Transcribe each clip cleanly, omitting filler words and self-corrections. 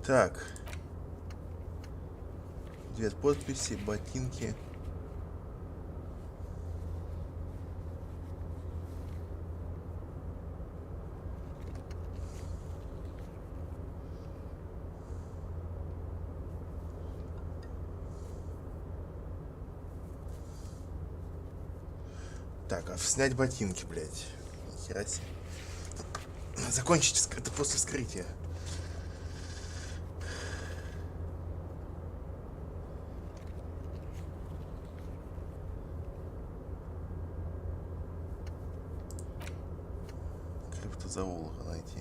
Так. Две подписи, ботинки. Так, а снять ботинки, блядь. Нихера себе. Закончить это после вскрытия. Криптозоолога найти.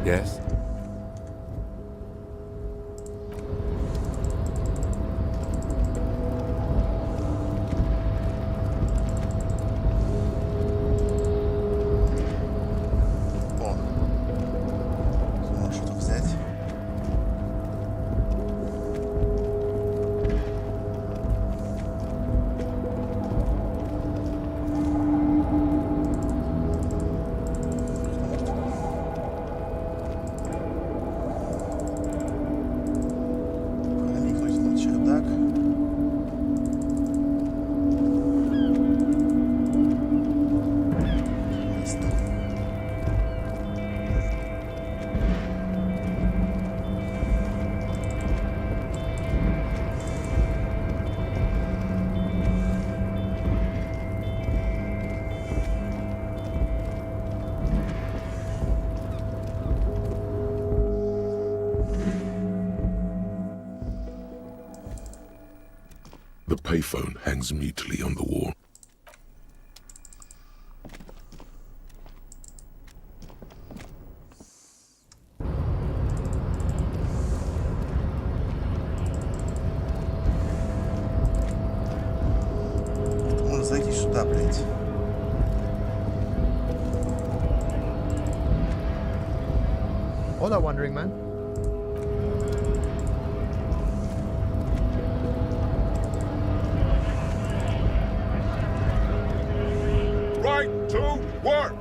Yes? О, можно что-то взять. Проникнуть на чердак. Ясно. The payphone hangs mutely on the wall. Можно зайти сюда, блядь. Hola, Wandering Man. Right to work!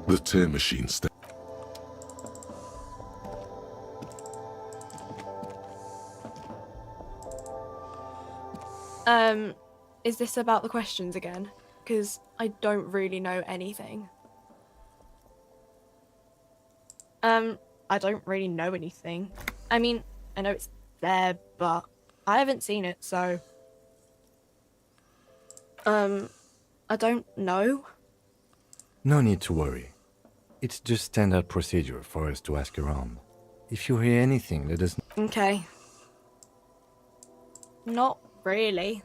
The tear machine Is this about the questions again? Because I don't really know anything. I don't really know anything. I mean, I know it's there, but I haven't seen it, so... I don't know. No need to worry. It's just standard procedure for us to ask around. If you hear anything, let us know. Okay. Not really.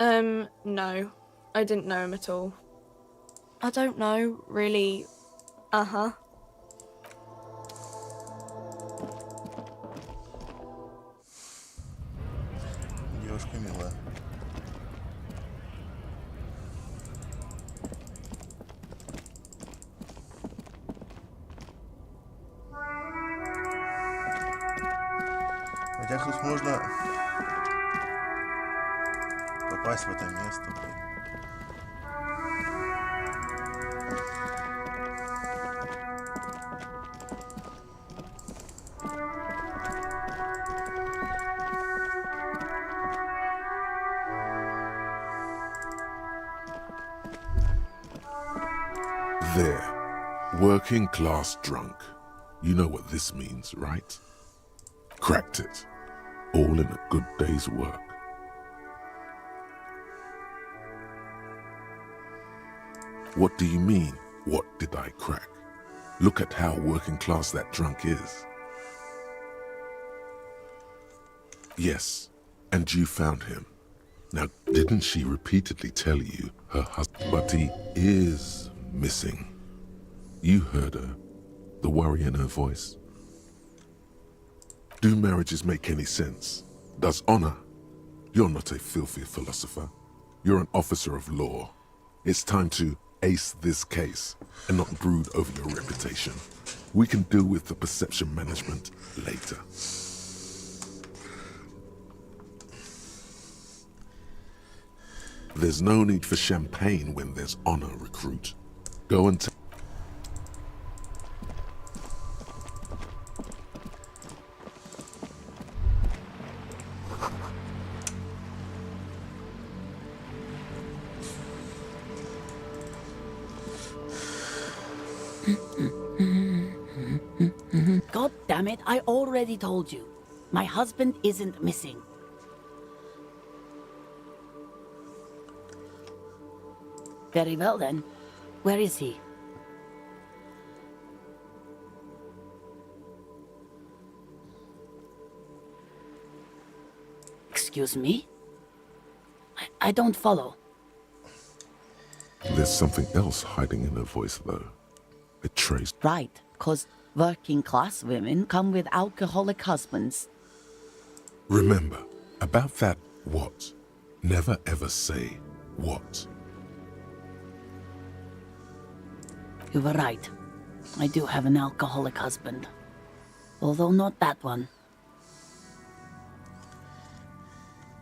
No. I didn't know him at all. I don't know, really. Uh-huh. Девушка милая. Хотя тут можно попасть в это место, блин. There. Working class drunk. You know what this means, right? Cracked it. All in a good day's work. What do you mean, what did I crack? Look at how working class that drunk is. Yes, and you found him. Now, didn't she repeatedly tell you her husband, but he is missing? You heard her, the worry in her voice. Do marriages make any sense? Does honor? You're not a filthy philosopher. You're an officer of law. It's time to ace this case and not brood over your reputation. We can deal with the perception management later. There's no need for champagne when there's honor, recruit. Go and God damn it, I already told you. My husband isn't missing. Very well then. Where is he? Excuse me? I don't follow. There's something else hiding in her voice, though. A trace. Right, 'cause working class women come with alcoholic husbands. Remember, about that what. Never ever say what. You were right. I do have an alcoholic husband. Although not that one.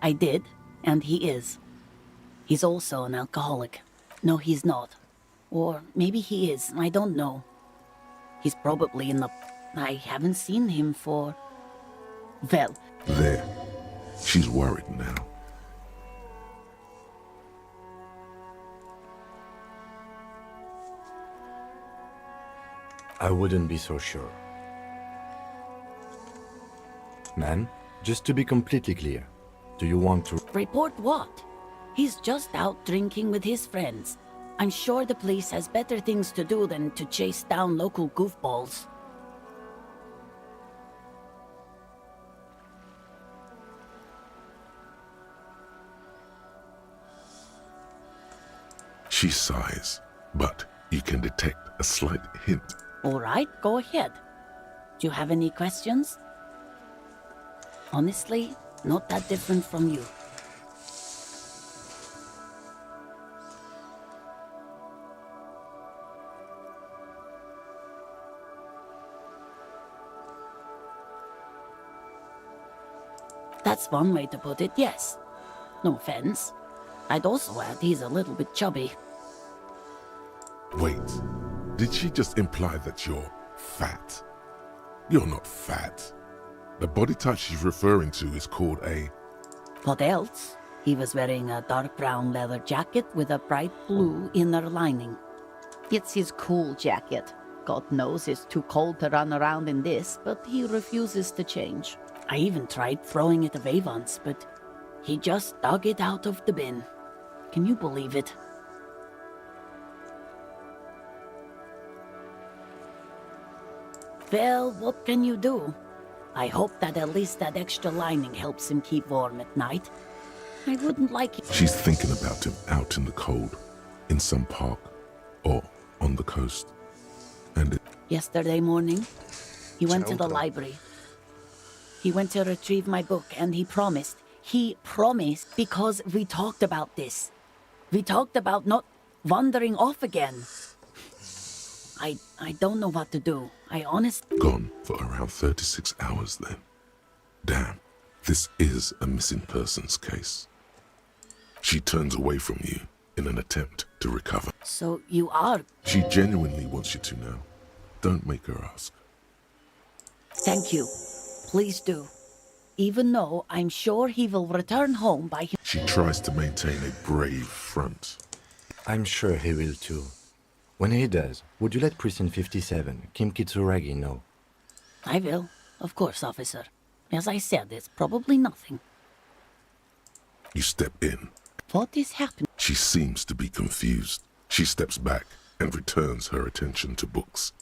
I did, and he is. He's also an alcoholic. No, he's not. Or maybe he is, I don't know. He's probably in the... I haven't seen him for... Well... There. She's worried now. I wouldn't be so sure. Man, just to be completely clear, do you want to... Report what? He's just out drinking with his friends. I'm sure the police has better things to do than to chase down local goofballs. She sighs, but you can detect a slight hint. All right, go ahead. Do you have any questions? Honestly, not that different from you. That's one way to put it, yes. No offense. I'd also add he's a little bit chubby. Wait, did she just imply that you're fat? You're not fat. The body type she's referring to is called a... What else? He was wearing a dark brown leather jacket with a bright blue inner lining. It's his cool jacket. God knows it's too cold to run around in this, but he refuses to change. I even tried throwing it away once, but he just dug it out of the bin. Can you believe it? Well, what can you do? I hope that at least that extra lining helps him keep warm at night. I wouldn't like it. She's thinking about him out in the cold, in some park, or on the coast. And Yesterday morning, he went to the Ciao. library. He went to retrieve my book, and he promised, because we talked about this. We talked about not wandering off again. I don't know what to do. I honestly... gone for around 36 hours then. Damn, this is a missing persons case. She turns away from you in an attempt to recover. So you are... She genuinely wants you to know. Don't make her ask. Thank you. Please do. Even though I'm sure he will return home by... She tries to maintain a brave front. I'm sure he will too. When he does, would you let Precinct 57, Kim Kitsuragi, know? I will. Of course, officer. As I said, it's probably nothing. You step in. What is happening? She seems to be confused. She steps back and returns her attention to books.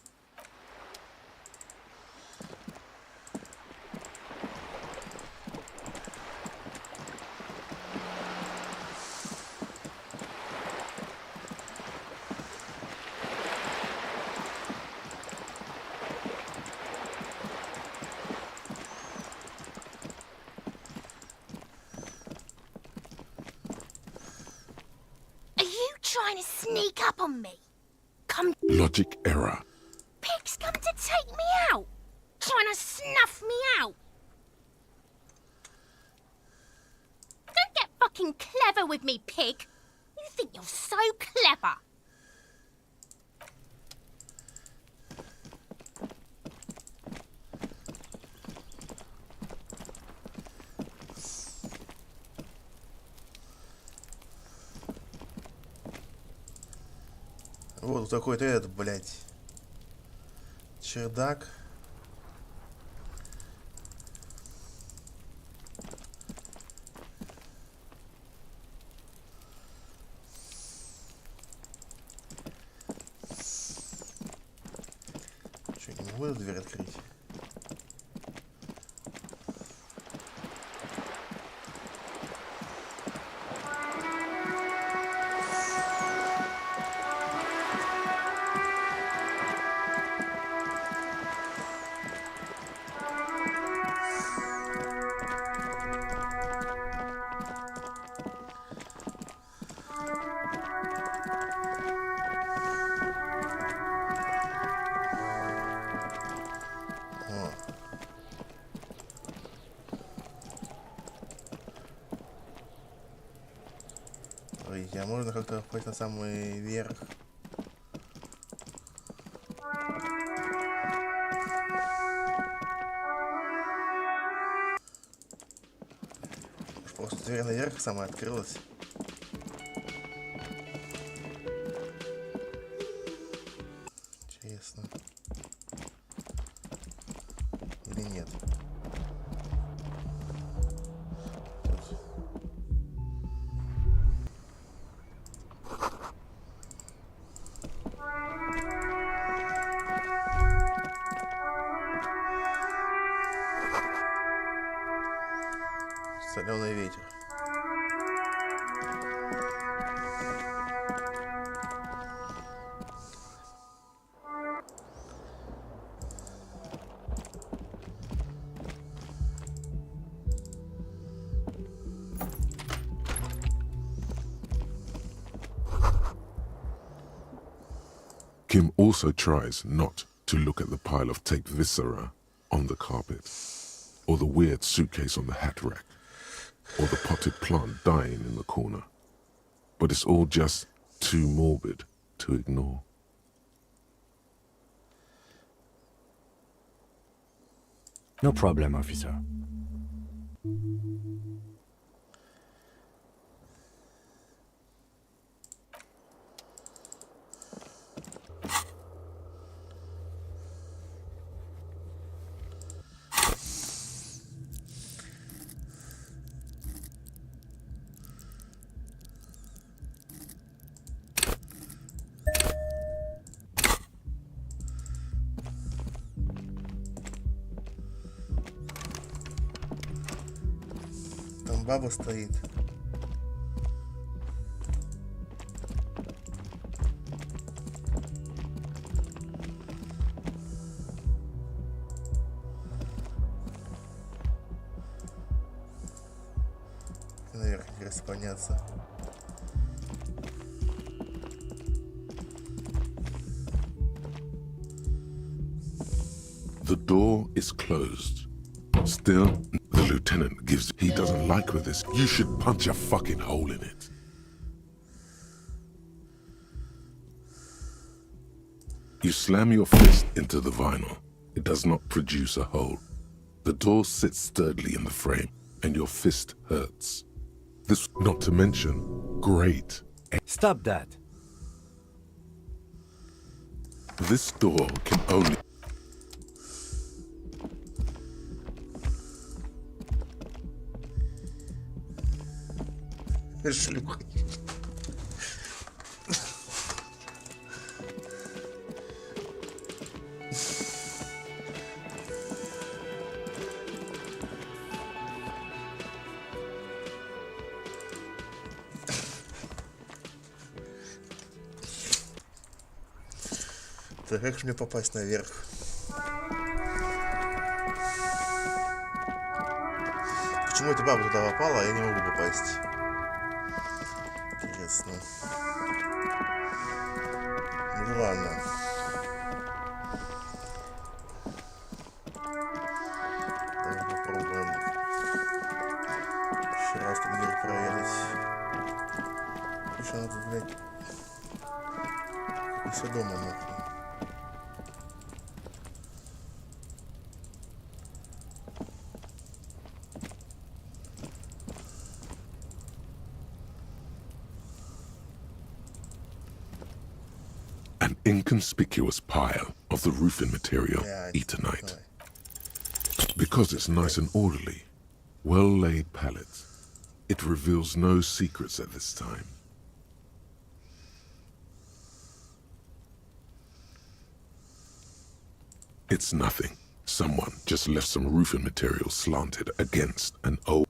Are you trying to sneak up on me? Come, Logic error. Pig's come to take me out. Trying to snuff me out. Don't get fucking clever with me, Pig. You think you're so clever. Вот такой-то этот, блядь. Чердак. Что, не могу эту дверь открыть? Ой, а можно как-то хоть на самый верх? Просто дверь наверх сама открылась. Интересно. Или нет? Тут. Соленый ветер. Kim also tries not to look at the pile of taped viscera on the carpet, or the weird suitcase on the hat rack, or the potted plant dying in the corner. But it's all just too morbid to ignore. No problem, officer. Там баба стоит. Наверх интересно подняться. The door is closed. Still, the lieutenant gives. He doesn't like with this. You should punch a fucking hole in it. You slam your fist into the vinyl. It does not produce a hole. The door sits sturdily in the frame, and your fist hurts. This, not to mention, great. Stop that! This door can only. Шлюхой. Так, как же мне попасть наверх? Почему эта баба туда попала, а я не могу попасть? Интересно. Ну ладно. Давай попробуем еще раз тут дверь проверить. Еще надо, блядь, как все дома нахуй. An inconspicuous pile of the roofing material Yeah, Eternite. давай. Because it's nice and orderly, well-laid pallets, it reveals no secrets at this time. It's nothing. Someone just left some roofing material slanted against an old...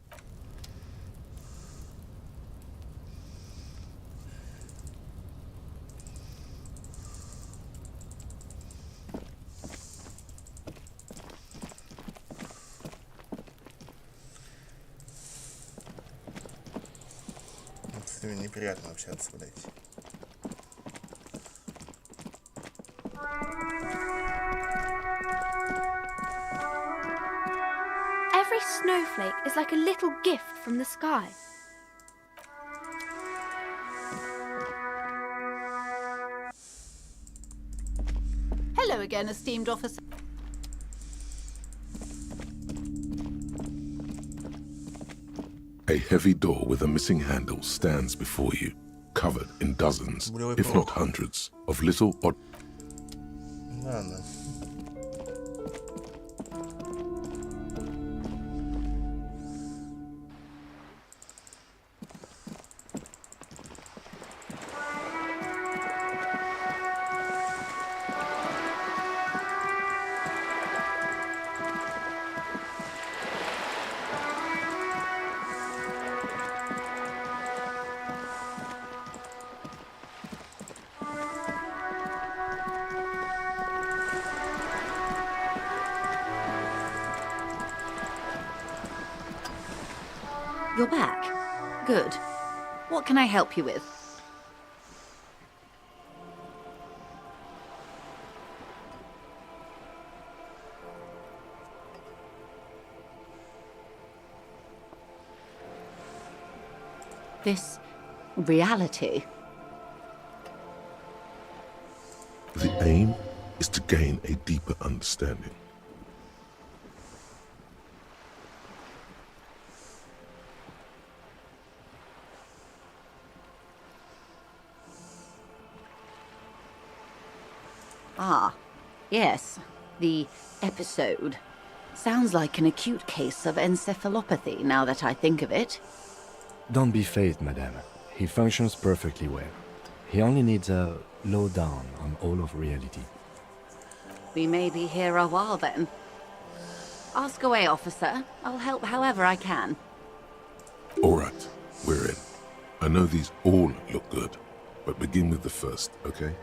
С ними неприятно общаться, блядь. Every snowflake is like a little gift from the sky. Hello again, esteemed officer. A heavy door with a missing handle stands before you, covered in dozens, if not hundreds, of little odd... Ладно. You're back. Good. What can I help you with? This reality. The aim is to gain a deeper understanding. Ah, yes. The episode. Sounds like an acute case of encephalopathy now that I think of it. Don't be phased, madame. He functions perfectly well. He only needs a lowdown on all of reality. We may be here a while then. Ask away, officer. I'll help however I can. All right, we're in. I know these all look good, but begin with the first, okay?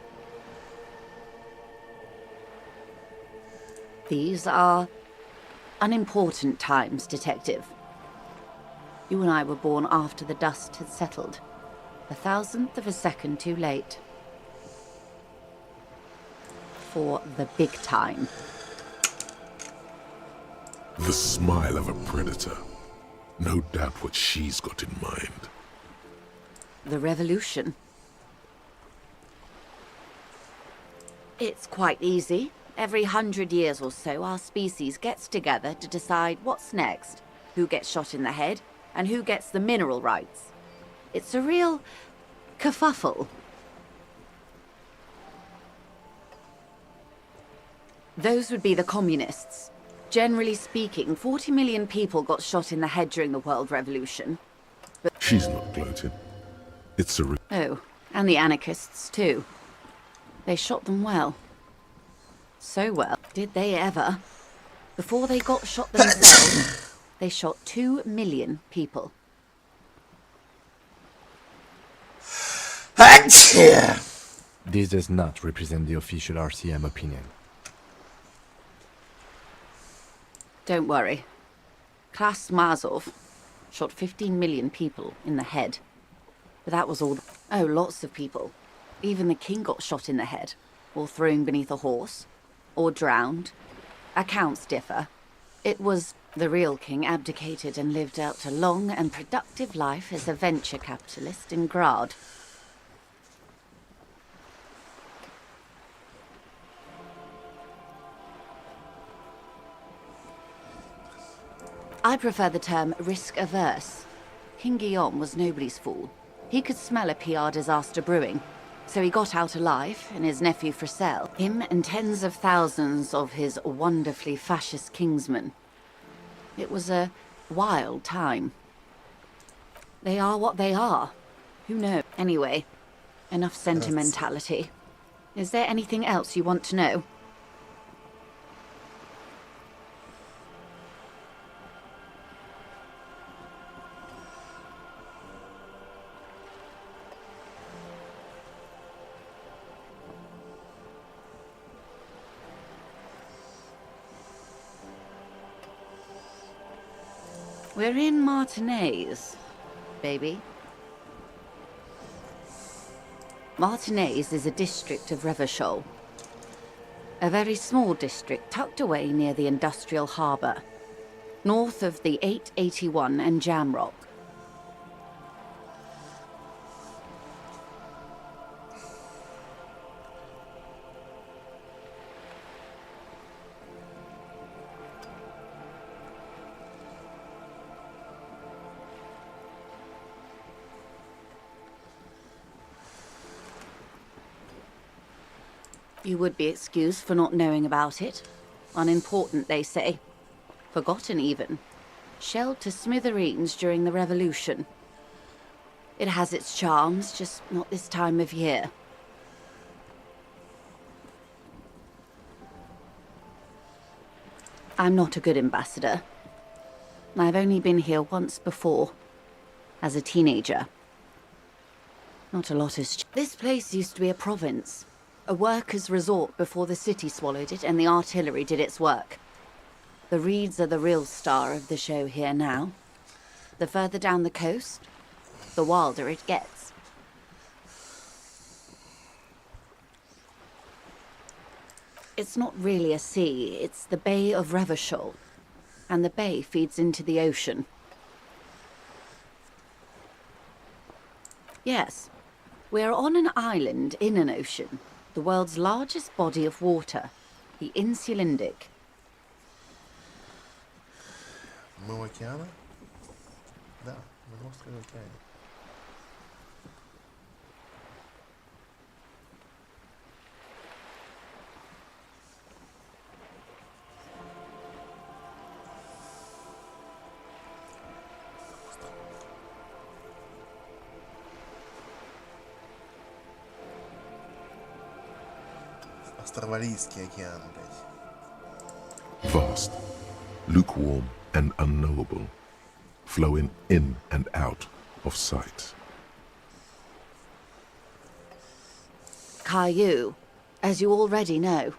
These are unimportant times, Detective. You and I were born after the dust had settled. 1,000th of a second too late. For the big time. The smile of a predator. No doubt what she's got in mind. The revolution. It's quite easy. Every 100 years or so, our species gets together to decide what's next, who gets shot in the head, and who gets the mineral rights. It's a real kerfuffle. Those would be the communists. Generally speaking, 40 million people got shot in the head during the World Revolution. She's not gloating. It's a Oh, and the anarchists too. They shot them well. So well. Did they ever? Before they got shot themselves, they shot 2 million people. Achoo! This does not represent the official RCM opinion. Don't worry. Klas Mazov shot 15 million people in the head. But that was all. Oh, lots of people. Even the king got shot in the head, or thrown beneath a horse, or drowned. Accounts differ. It was the real king abdicated and lived out a long and productive life as a venture capitalist in Grad. I prefer the term risk-averse. King Guillaume was nobody's fool. He could smell a PR disaster brewing, so he got out alive, and his nephew Fricelle, him and tens of thousands of his wonderfully fascist kingsmen. It was a wild time. They are what they are. Who knows? Anyway, enough sentimentality. Is there anything else you want to know? We're in Martinez, baby. Martinez is a district of Revachol. A very small district tucked away near the industrial harbour, north of the 881 and Jamrock. You would be excused for not knowing about it. Unimportant, they say. Forgotten, even. Shelled to smithereens during the Revolution. It has its charms, just not this time of year. I'm not a good ambassador. I've only been here once before, as a teenager. Not a lot has... This place used to be a province. A workers' resort before the city swallowed it and the artillery did its work. The Reeds are the real star of the show here now. The further down the coast, the wilder it gets. It's not really a sea, it's the Bay of Revachol. And the bay feeds into the ocean. Yes, we're on an island in an ocean. The world's largest body of water, the Insulindic. Мы у океана? Да, мы на острове океане. Австралийский океан, блядь. vast, lukewarm and unknowable, flowing in and out of sight. Caillou, as you already know.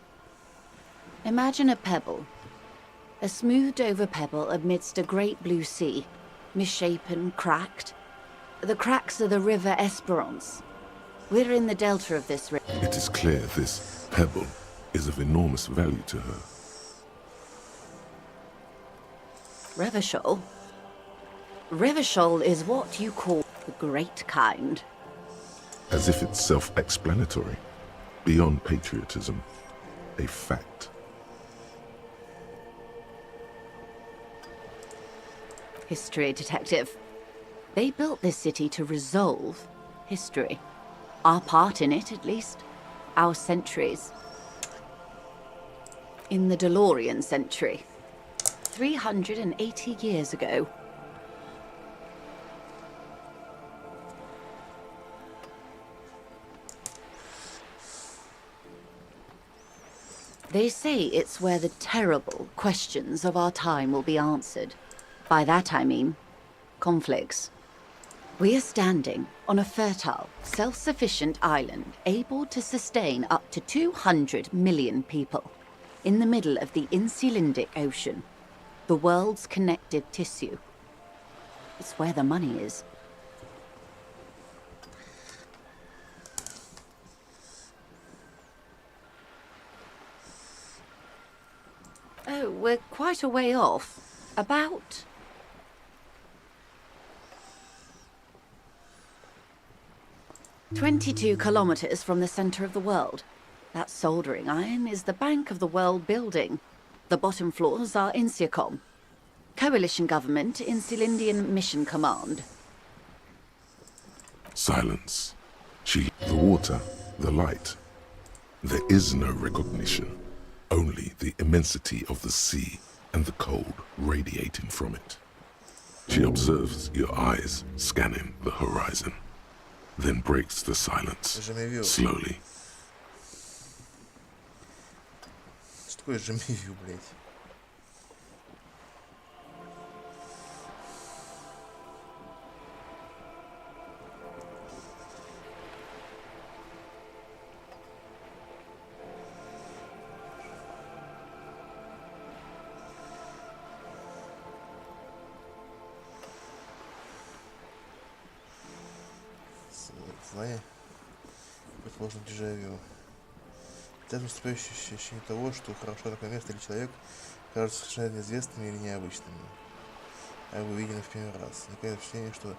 Imagine a pebble. A smoothed-over pebble amidst a great blue sea, misshapen, cracked. The cracks are the River Esperance. We're in the delta of this river. It is clear this pebble is of enormous value to her. Revachol? Revachol is what you call the great kind. As if it's self-explanatory, beyond patriotism, a fact. History detective. They built this city to resolve history. Our part in it, at least. Our centuries. In the DeLorean century. 380 years ago. They say it's where the terrible questions of our time will be answered. By that I mean conflicts. We are standing on a fertile, self-sufficient island able to sustain up to 200 million people in the middle of the Insulindic Ocean, the world's connective tissue. It's where the money is. Oh, we're quite a way off. About 22 kilometers from the center of the world. That soldering iron is the bank of the world building. The bottom floors are Insiacom. Coalition government, Insulindian Mission Command. Silence. The water, the light. There is no recognition. Only the immensity of the sea and the cold radiating from it. She observes your eyes scanning the horizon, then breaks the silence, slowly. Что такое жемивью, блядь? Знание, предположим, дежавю. Это наступающее ощущение того, что хорошо такое место или человек кажутся совершенно неизвестными или необычными, как бы увидены в первый раз. Такое впечатление, что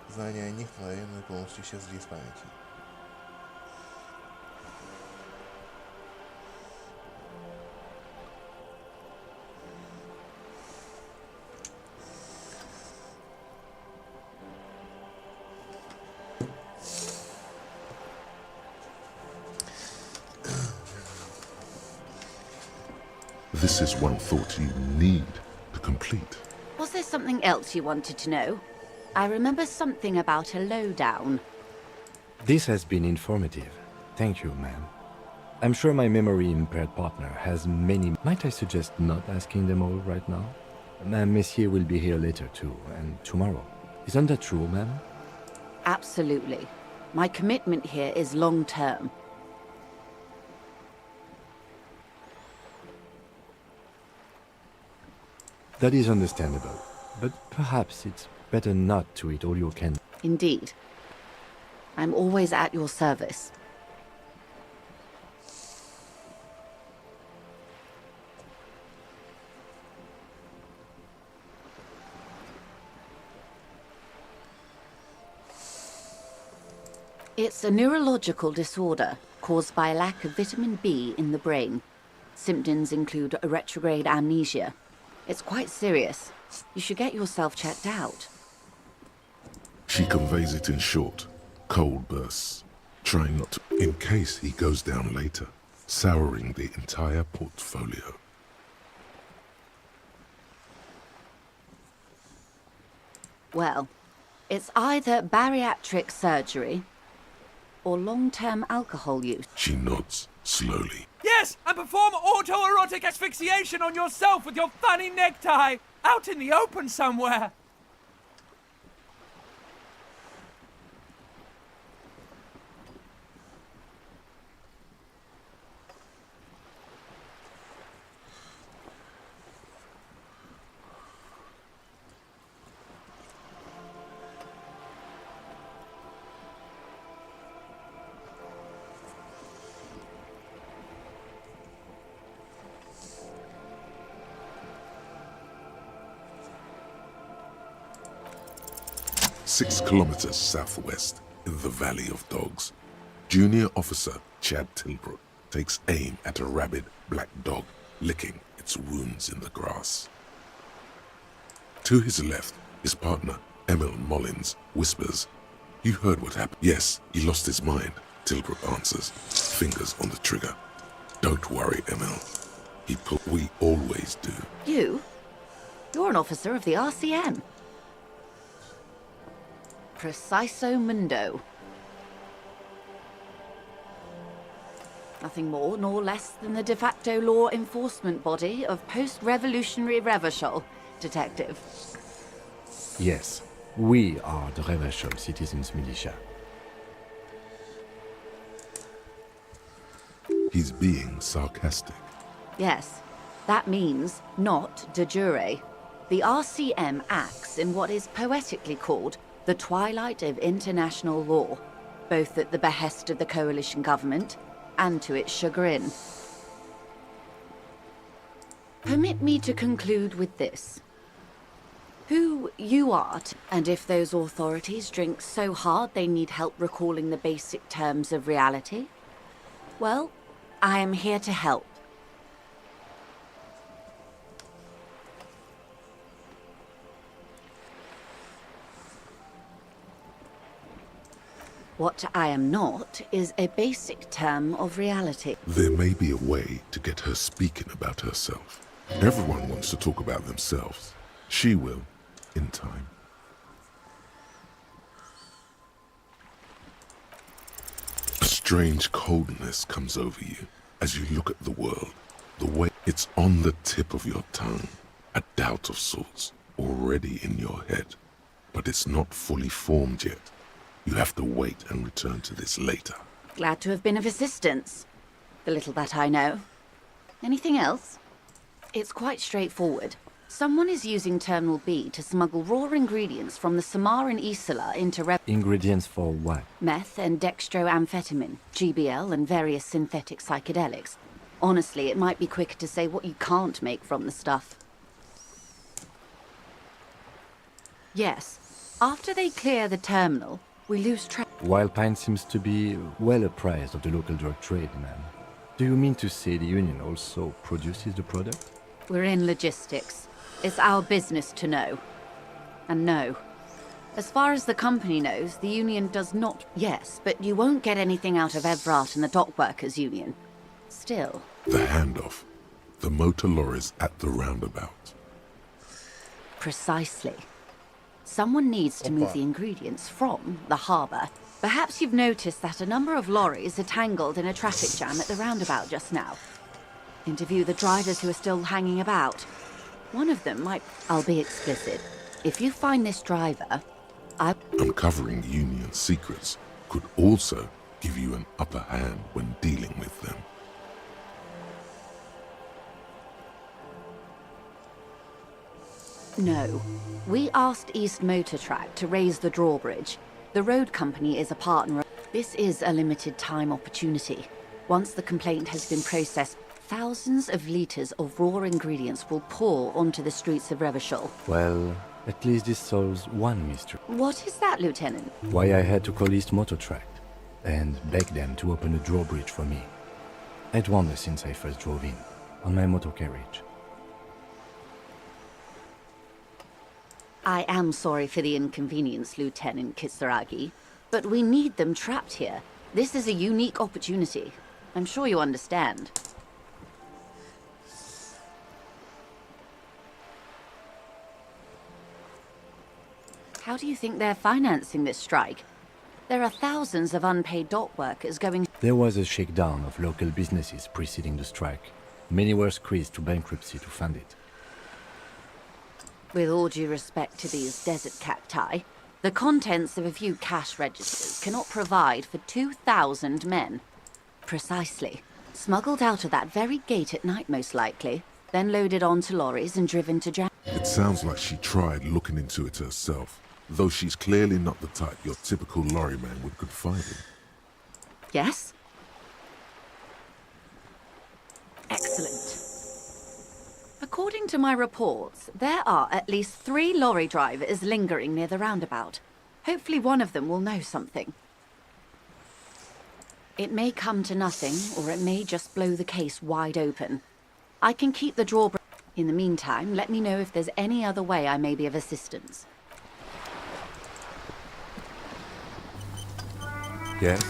знания о них мгновенно полностью исчезли из памяти. This is one thought you need to complete. Was there something else you wanted to know? I remember something about a lowdown. This has been informative. Thank you, ma'am. I'm sure my memory-impaired partner has many... Might I suggest not asking them all right now? Messier will be here later too, and tomorrow. Isn't that true, ma'am? Absolutely. My commitment here is long-term. That is understandable, but perhaps it's better not to eat all you can. Indeed. I'm always at your service. It's a neurological disorder caused by a lack of vitamin B in the brain. Symptoms include a retrograde amnesia. It's quite serious. You should get yourself checked out. She conveys it in short, cold bursts, trying not to, in case he goes down later, souring the entire portfolio. Well, it's either bariatric surgery or long-term alcohol use. She nods slowly. Yes, and perform autoerotic asphyxiation on yourself with your funny necktie, out in the open somewhere. Six kilometers southwest, in the Valley of Dogs, Junior Officer Chad Tilbrook takes aim at a rabid black dog licking its wounds in the grass. To his left, his partner, Emil Mullins, whispers, "You heard what happened?" "Yes, he lost his mind," Tilbrook answers, fingers on the trigger. "Don't worry, Emil. We always do." You? You're an officer of the RCM. Preciso Mundo. Nothing more nor less than the de facto law enforcement body of post-revolutionary Revachol, Detective. Yes, we are the Revachol Citizens Militia. He's being sarcastic. Yes, that means not de jure. The RCM acts in what is poetically called the twilight of international law, both at the behest of the coalition government and to its chagrin. Permit me to conclude with this. Who you are, and if those authorities drink so hard they need help recalling the basic terms of reality, well, I am here to help. What I am not is a basic term of reality. There may be a way to get her speaking about herself. Everyone wants to talk about themselves. She will, in time. A strange coldness comes over you as you look at the world. The way it's on the tip of your tongue. A doubt of sorts, already in your head. But it's not fully formed yet. You have to wait and return to this later. Glad to have been of assistance. The little that I know. Anything else? It's quite straightforward. Someone is using Terminal B to smuggle raw ingredients from the Samar and Isola into Ingredients for what? meth and dextroamphetamine, GBL, and various synthetic psychedelics. Honestly, it might be quicker to say what you can't make from the stuff. Yes. After they clear the terminal, we lose track. Wild Pine seems to be well apprised of the local drug trade, ma'am. Do you mean to say the Union also produces the product? We're in logistics. It's our business to know. And no. As far as the company knows, the Union does not. Yes, but you won't get anything out of Evrat and the Dock Workers Union. Still. The handoff. The motor lorries at the roundabout. Precisely. Someone needs to move the ingredients from the harbour. Perhaps you've noticed that a number of lorries are tangled in a traffic jam at the roundabout just now. Interview the drivers who are still hanging about. One of them might... I'll be explicit. If you find this driver, Uncovering Union secrets could also give you an upper hand when dealing with them. No. We asked East Motor Track to raise the drawbridge. The road company is a partner. This is a limited time opportunity. Once the complaint has been processed, thousands of litres of raw ingredients will pour onto the streets of Revachol. Well, at least this solves one mystery. What is that, Lieutenant? Why I had to call East Motor Track and beg them to open a drawbridge for me. I'd wondered since I first drove in, on my motor carriage. I am sorry for the inconvenience, Lieutenant Kisaragi, but we need them trapped here. This is a unique opportunity. I'm sure you understand. How do you think they're financing this strike? There are thousands of unpaid dock workers going... There was a shakedown of local businesses preceding the strike. Many were squeezed to bankruptcy to fund it. With all due respect to these desert cacti, the contents of a few cash registers cannot provide for 2,000 men. Precisely. Smuggled out of that very gate at night, most likely, then loaded onto lorries and driven to Jam. It sounds like she tried looking into it herself, though she's clearly not the type your typical lorryman would confide in. Yes? Excellent. According to my reports, there are at least 3 lorry drivers lingering near the roundabout. Hopefully one of them will know something. It may come to nothing, or it may just blow the case wide open. I can keep the drawbridge. In the meantime, let me know if there's any other way I may be of assistance. Yes?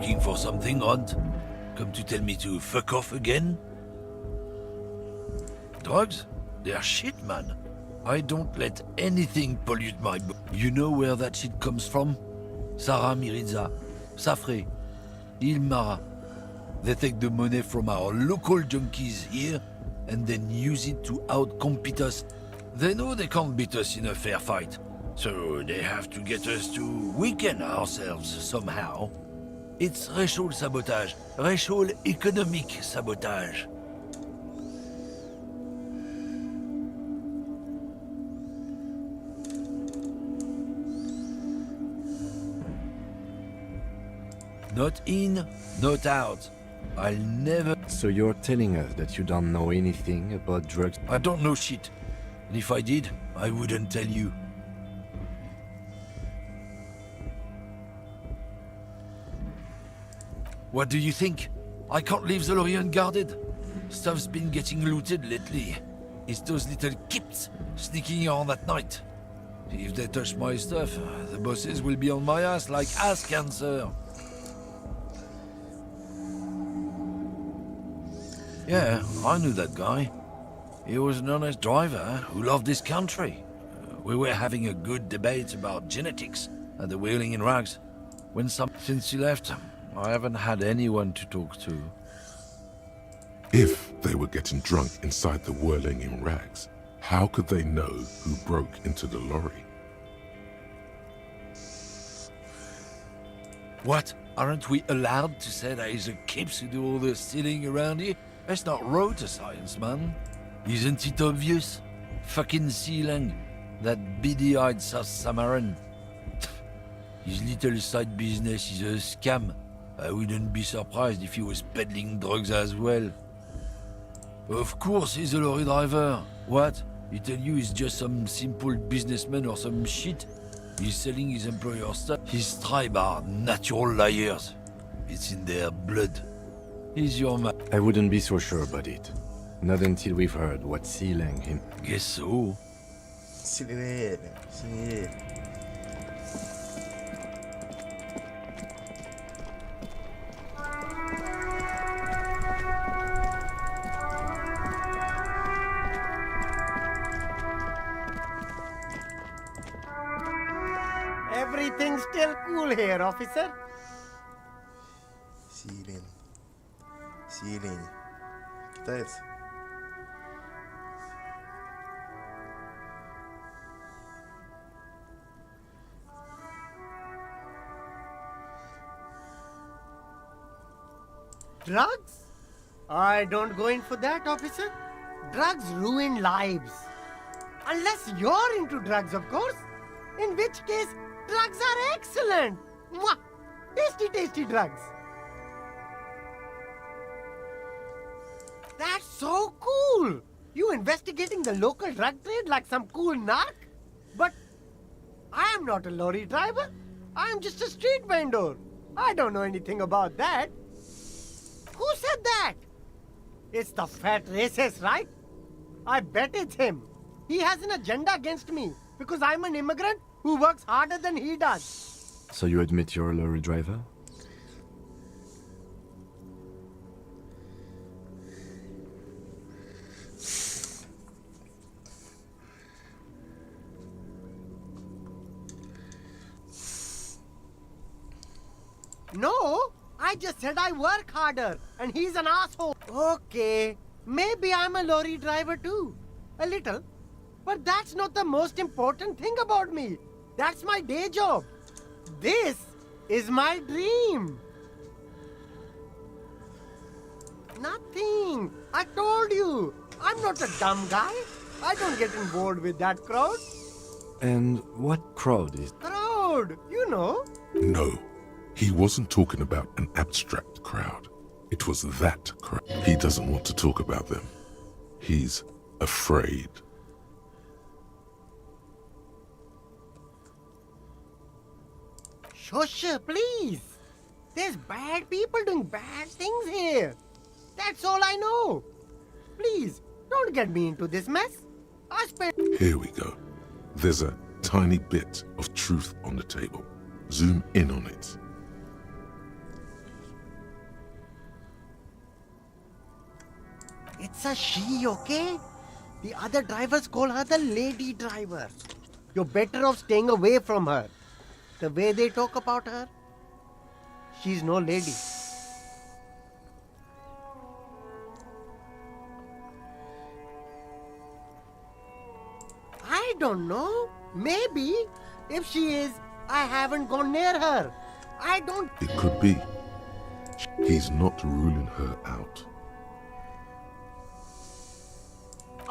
looking for something, Hunt? Come to tell me to fuck off again? Drugs? They're shit, man. I don't let anything pollute my You know where that shit comes from? Sarah Miriza, Safre, Ilmara. They take the money from our local junkies here and then use it to outcompete us. They know they can't beat us in a fair fight, so they have to get us to weaken ourselves somehow. It's racial sabotage, racial economic sabotage. Not in, not out. I'll never... So you're telling us that you don't know anything about drugs? I don't know shit. And if I did, I wouldn't tell you. What do you think? I can't leave the lorry unguarded. Stuff's been getting looted lately. It's those little kips sneaking around at night. If they touch my stuff, the bosses will be on my ass like ass cancer. Yeah, I knew that guy. He was an honest driver who loved this country. We were having a good debate about genetics at the Wheeling in Rags. Since he left, I haven't had anyone to talk to. If they were getting drunk inside the whirling in rags, how could they know who broke into the lorry? What? Aren't we allowed to say that he's a kips who do all the stealing around here? That's not road to science, man. Isn't it obvious? Fucking Sealang, that beady-eyed South Samaran. His little side business is a scam. I wouldn't be surprised if he was peddling drugs as well. Of course he's a lorry driver. What? He tell you he's just some simple businessman or some shit? He's selling his employer stuff. His tribe are natural liars. It's in their blood. He's your man. I wouldn't be so sure about it. Not until we've heard what Sealang him. Guess so. Sim. Everything's still cool here, officer. Силень. Китаец. Drugs? I don't go in for that, officer. Drugs ruin lives. Unless you're into drugs, of course. In which case, drugs are excellent. Mwah! Tasty, tasty drugs. That's so cool. You investigating the local drug trade like some cool narc? But I am not a lorry driver. I am just a street vendor. I don't know anything about that. Who said that? It's the fat racist, right? I bet it's him. He has an agenda against me because I'm an immigrant who works harder than he does. So you admit you're a lorry driver? No, I just said I work harder and he's an asshole. Okay, maybe I'm a lorry driver too. A little. But that's not the most important thing about me. That's my day job. This is my dream. Nothing. I told you. I'm not a dumb guy. I don't get involved with that crowd. And what crowd is... Crowd, you know. No, he wasn't talking about an abstract crowd. It was that crowd. He doesn't want to talk about them. He's afraid. Shush, please. There's bad people doing bad things here. That's all I know. Please, don't get me into this mess. I spent... Here we go. There's a tiny bit of truth on the table. Zoom in on it. It's a she, okay? The other drivers call her the lady driver. You're better off staying away from her. The way they talk about her, she's no lady. I don't know. Maybe. If she is, I haven't gone near her. I don't. It could be. He's not ruling her out.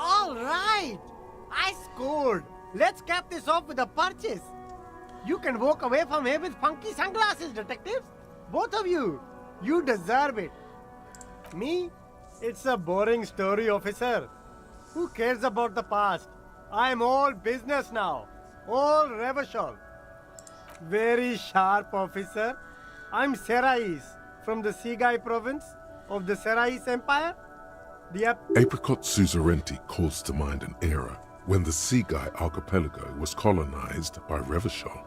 All right. I scored. Let's cap this off with a purchase. You can walk away from here with funky sunglasses, detectives. Both of you. You deserve it. Me? It's a boring story, officer. Who cares about the past? I'm all business now. All Revachol. Very sharp, officer. I'm Serais from the Sigai province of the Serais Empire. The Apricot suzerainty calls to mind an era when the Sigai archipelago was colonized by Revachol.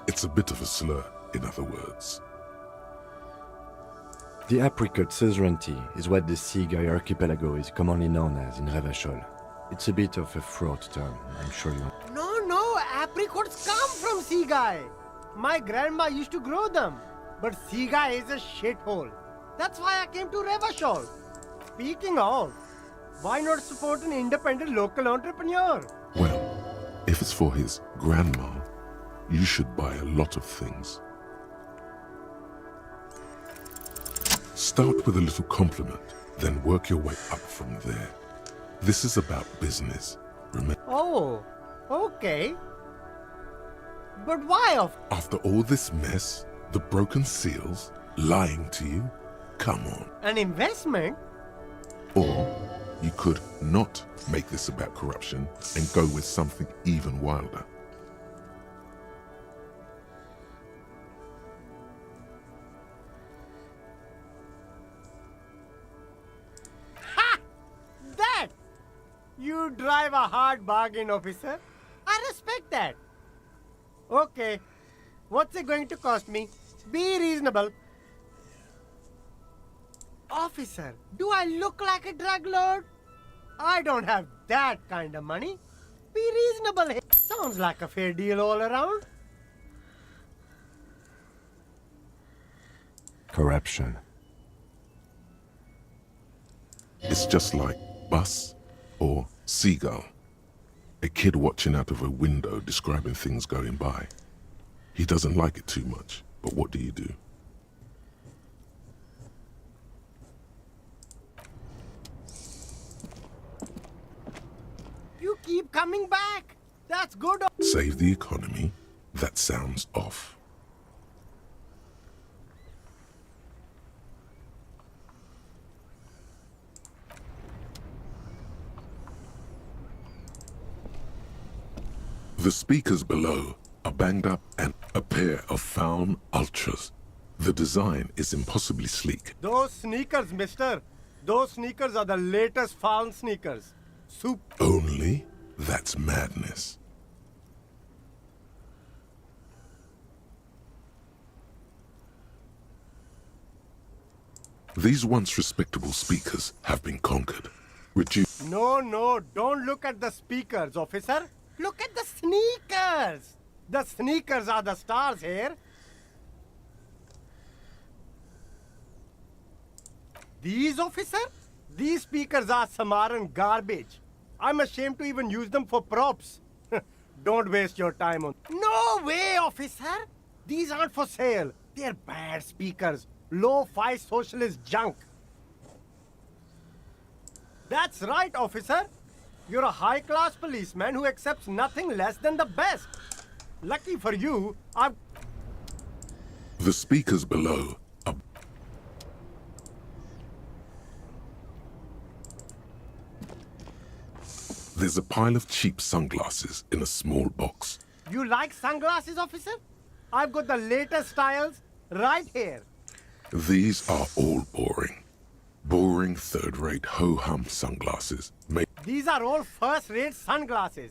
It's a bit of a slur, in other words. The apricot suzerainty is what the Sigai archipelago is commonly known as in Revachol. It's a bit of a fraught term, I'm sure you. No, apricots come from Sigai. My grandma used to grow them. But Sigai is a shithole. That's why I came to Revachol. Speaking of, why not support an independent local entrepreneur? Well, if it's for his grandma, you should buy a lot of things. Start with a little compliment, then work your way up from there. This is about business, remember? Oh, okay. But why of? After all this mess, the broken seals, lying to you, come on. An investment? Or you could not make this about corruption and go with something even wilder. Ha! That! You drive a hard bargain, officer. I respect that. Okay. What's it going to cost me? Be reasonable. Officer, do I look like a drug lord? I don't have that kind of money. Be reasonable. Sounds like a fair deal all around. Corruption. It's just like bus or seagull. A kid watching out of a window describing things going by. He doesn't like it too much, but what do you do? You keep coming back. That's good. Save the economy? That sounds off. The speakers below are banged up and a pair of Faun Ultras. The design is impossibly sleek. Those sneakers, mister. Those sneakers are the latest Faun sneakers. Only? That's madness. These once respectable speakers have been conquered. No, don't look at the speakers, officer. Look at the sneakers. The sneakers are the stars here. These, officer? These speakers are Samaran garbage. I'm ashamed to even use them for props. Don't waste your time on... No way, officer! These aren't for sale. They're bad speakers. Low-fi socialist junk. That's right, officer. You're a high-class policeman who accepts nothing less than the best. Lucky for you, I've... The speakers below are... There's a pile of cheap sunglasses in a small box. You like sunglasses, officer? I've got the latest styles right here. These are all boring. Boring third-rate ho-hum sunglasses. These are all first-rate sunglasses.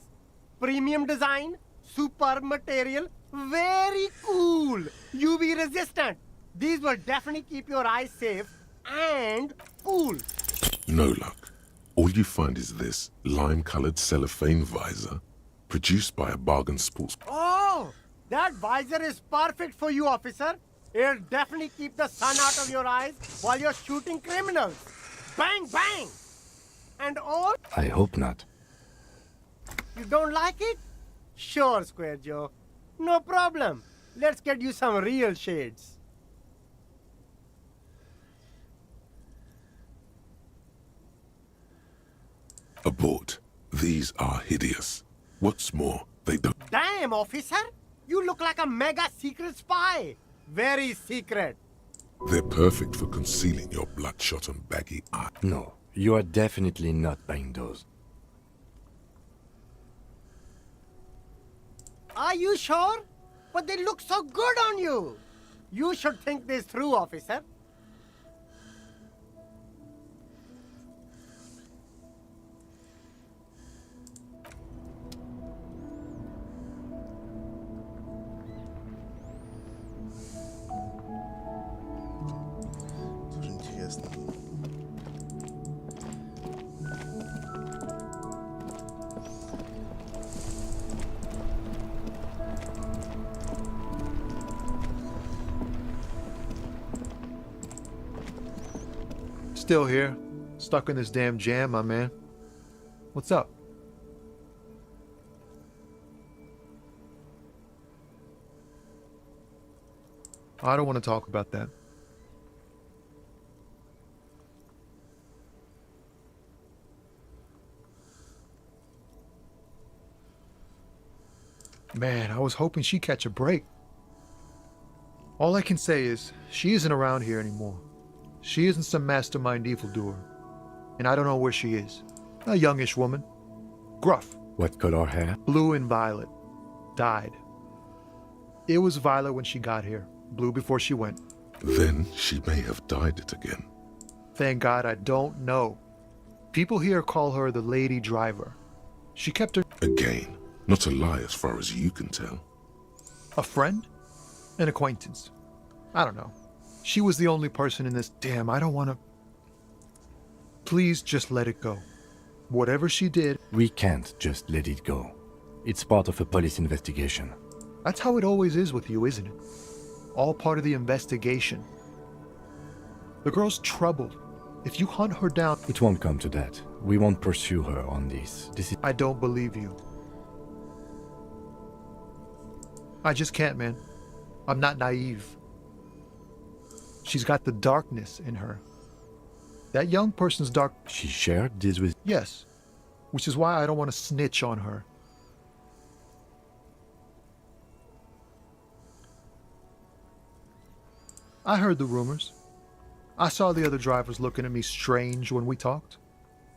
Premium design, superb material, very cool. UV resistant. These will definitely keep your eyes safe and cool. No luck. All you find is this lime-colored cellophane visor produced by a bargain sports. Oh, that visor is perfect for you, officer. It'll definitely keep the sun out of your eyes while you're shooting criminals. Bang, bang! And all? I hope not. You don't like it? Sure, Square Joe. No problem. Let's get you some real shades. Abort. These are hideous. What's more, they don't. Damn, officer! You look like a mega secret spy. Very secret. They're perfect for concealing your bloodshot and baggy eye. No, you are definitely not buying those. Are you sure? But they look so good on you. You should think this through, officer. Тоже интересно. Still here. Stuck in this damn jam, my man. What's up? I don't want to talk about that. Man, I was hoping she'd catch a break. All I can say is, she isn't around here anymore. She isn't some mastermind evildoer. And I don't know where she is. A youngish woman. Gruff. What color hair? Blue and violet. Died. It was violet when she got here. Blue before she went. Then she may have dyed it again. Thank God I don't know. People here call her the Lady Driver. She kept her... Again, not a lie as far as you can tell. A friend? An acquaintance. I don't know. She was the only person in this... Damn, I don't want to... Please just let it go. Whatever she did... We can't just let it go. It's part of a police investigation. That's how it always is with you, isn't it? All part of the investigation. The girl's troubled. If you hunt her down... It won't come to that. We won't pursue her on this. This is... I don't believe you. I just can't, man. I'm not naive. She's got the darkness in her. That young person's dark... She shared this with... Yes. Which is why I don't want to snitch on her. I heard the rumors. I saw the other drivers looking at me strange when we talked.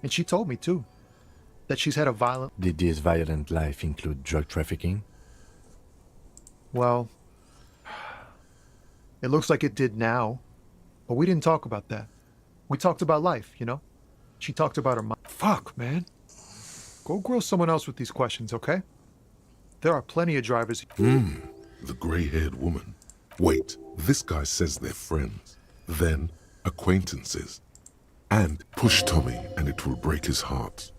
And she told me, too, that she's had a violent... Did this violent life include drug trafficking? Well, it looks like it did now. But we didn't talk about that. We talked about life, you know? She talked about her mind. Fuck, man. Go grill someone else with these questions, okay? There are plenty of drivers... The gray-haired woman. Wait, this guy says they're friends. Then, acquaintances. And push Tommy and it will break his heart.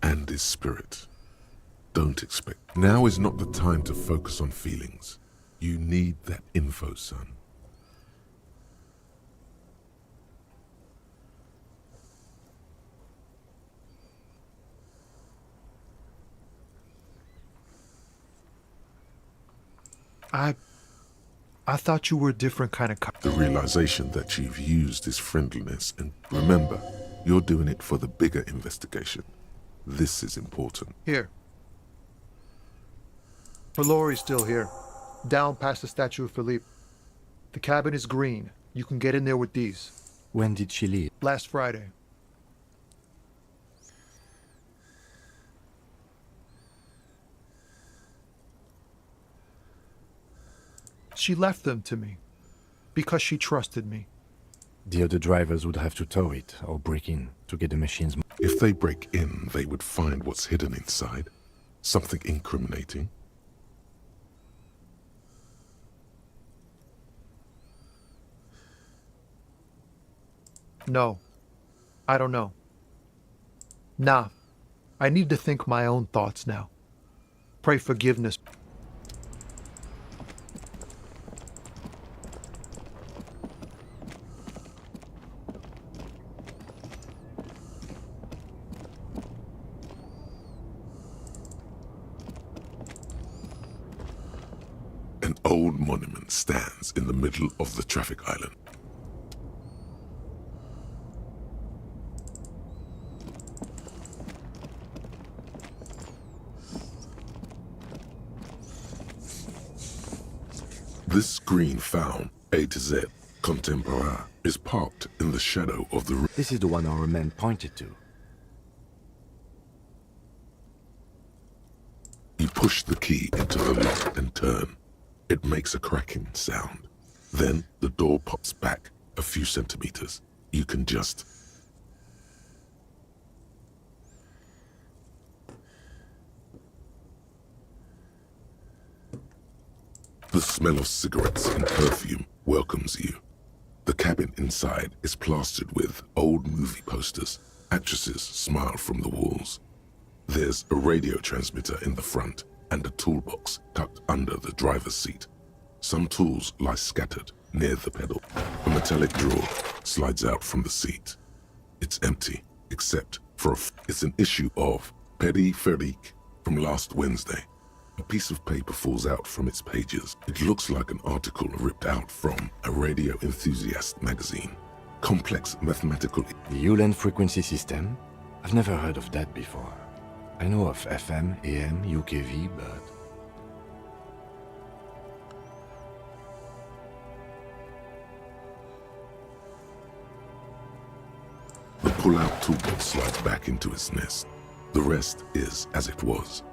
And his spirit. Don't expect. Now is not the time to focus on feelings. You need that info, son. I thought you were a different kind of cop. The realization that you've used his friendliness, and remember, you're doing it for the bigger investigation. This is important. Here. Valori's still here. Down past the statue of Philippe. The cabin is green. You can get in there with these. When did she leave? Last Friday. She left them to me. Because she trusted me. The other drivers would have to tow it or break in to get the machines. If they break in, they would find what's hidden inside. Something incriminating. No. I don't know. Nah, I need to think my own thoughts now. Pray forgiveness. An old monument stands in the middle of the traffic island. This green found, A to Z, contemporary, is parked in the shadow of the... This is the one our man pointed to. You push the key into the lock and turn. It makes a cracking sound. Then the door pops back a few centimeters. You can just... The smell of cigarettes and perfume welcomes you. The cabin inside is plastered with old movie posters. Actresses smile from the walls. There's a radio transmitter in the front and a toolbox tucked under the driver's seat. Some tools lie scattered near the pedal. A metallic drawer slides out from the seat. It's empty, except for it's an issue of Périphérique from last Wednesday. A piece of paper falls out from its pages. It looks like an article ripped out from a radio enthusiast magazine. Complex mathematical... The Ulan frequency system? I've never heard of that before. I know of FM, AM, UKV, but... The pull-out toolbox slides back into its nest. The rest is as it was.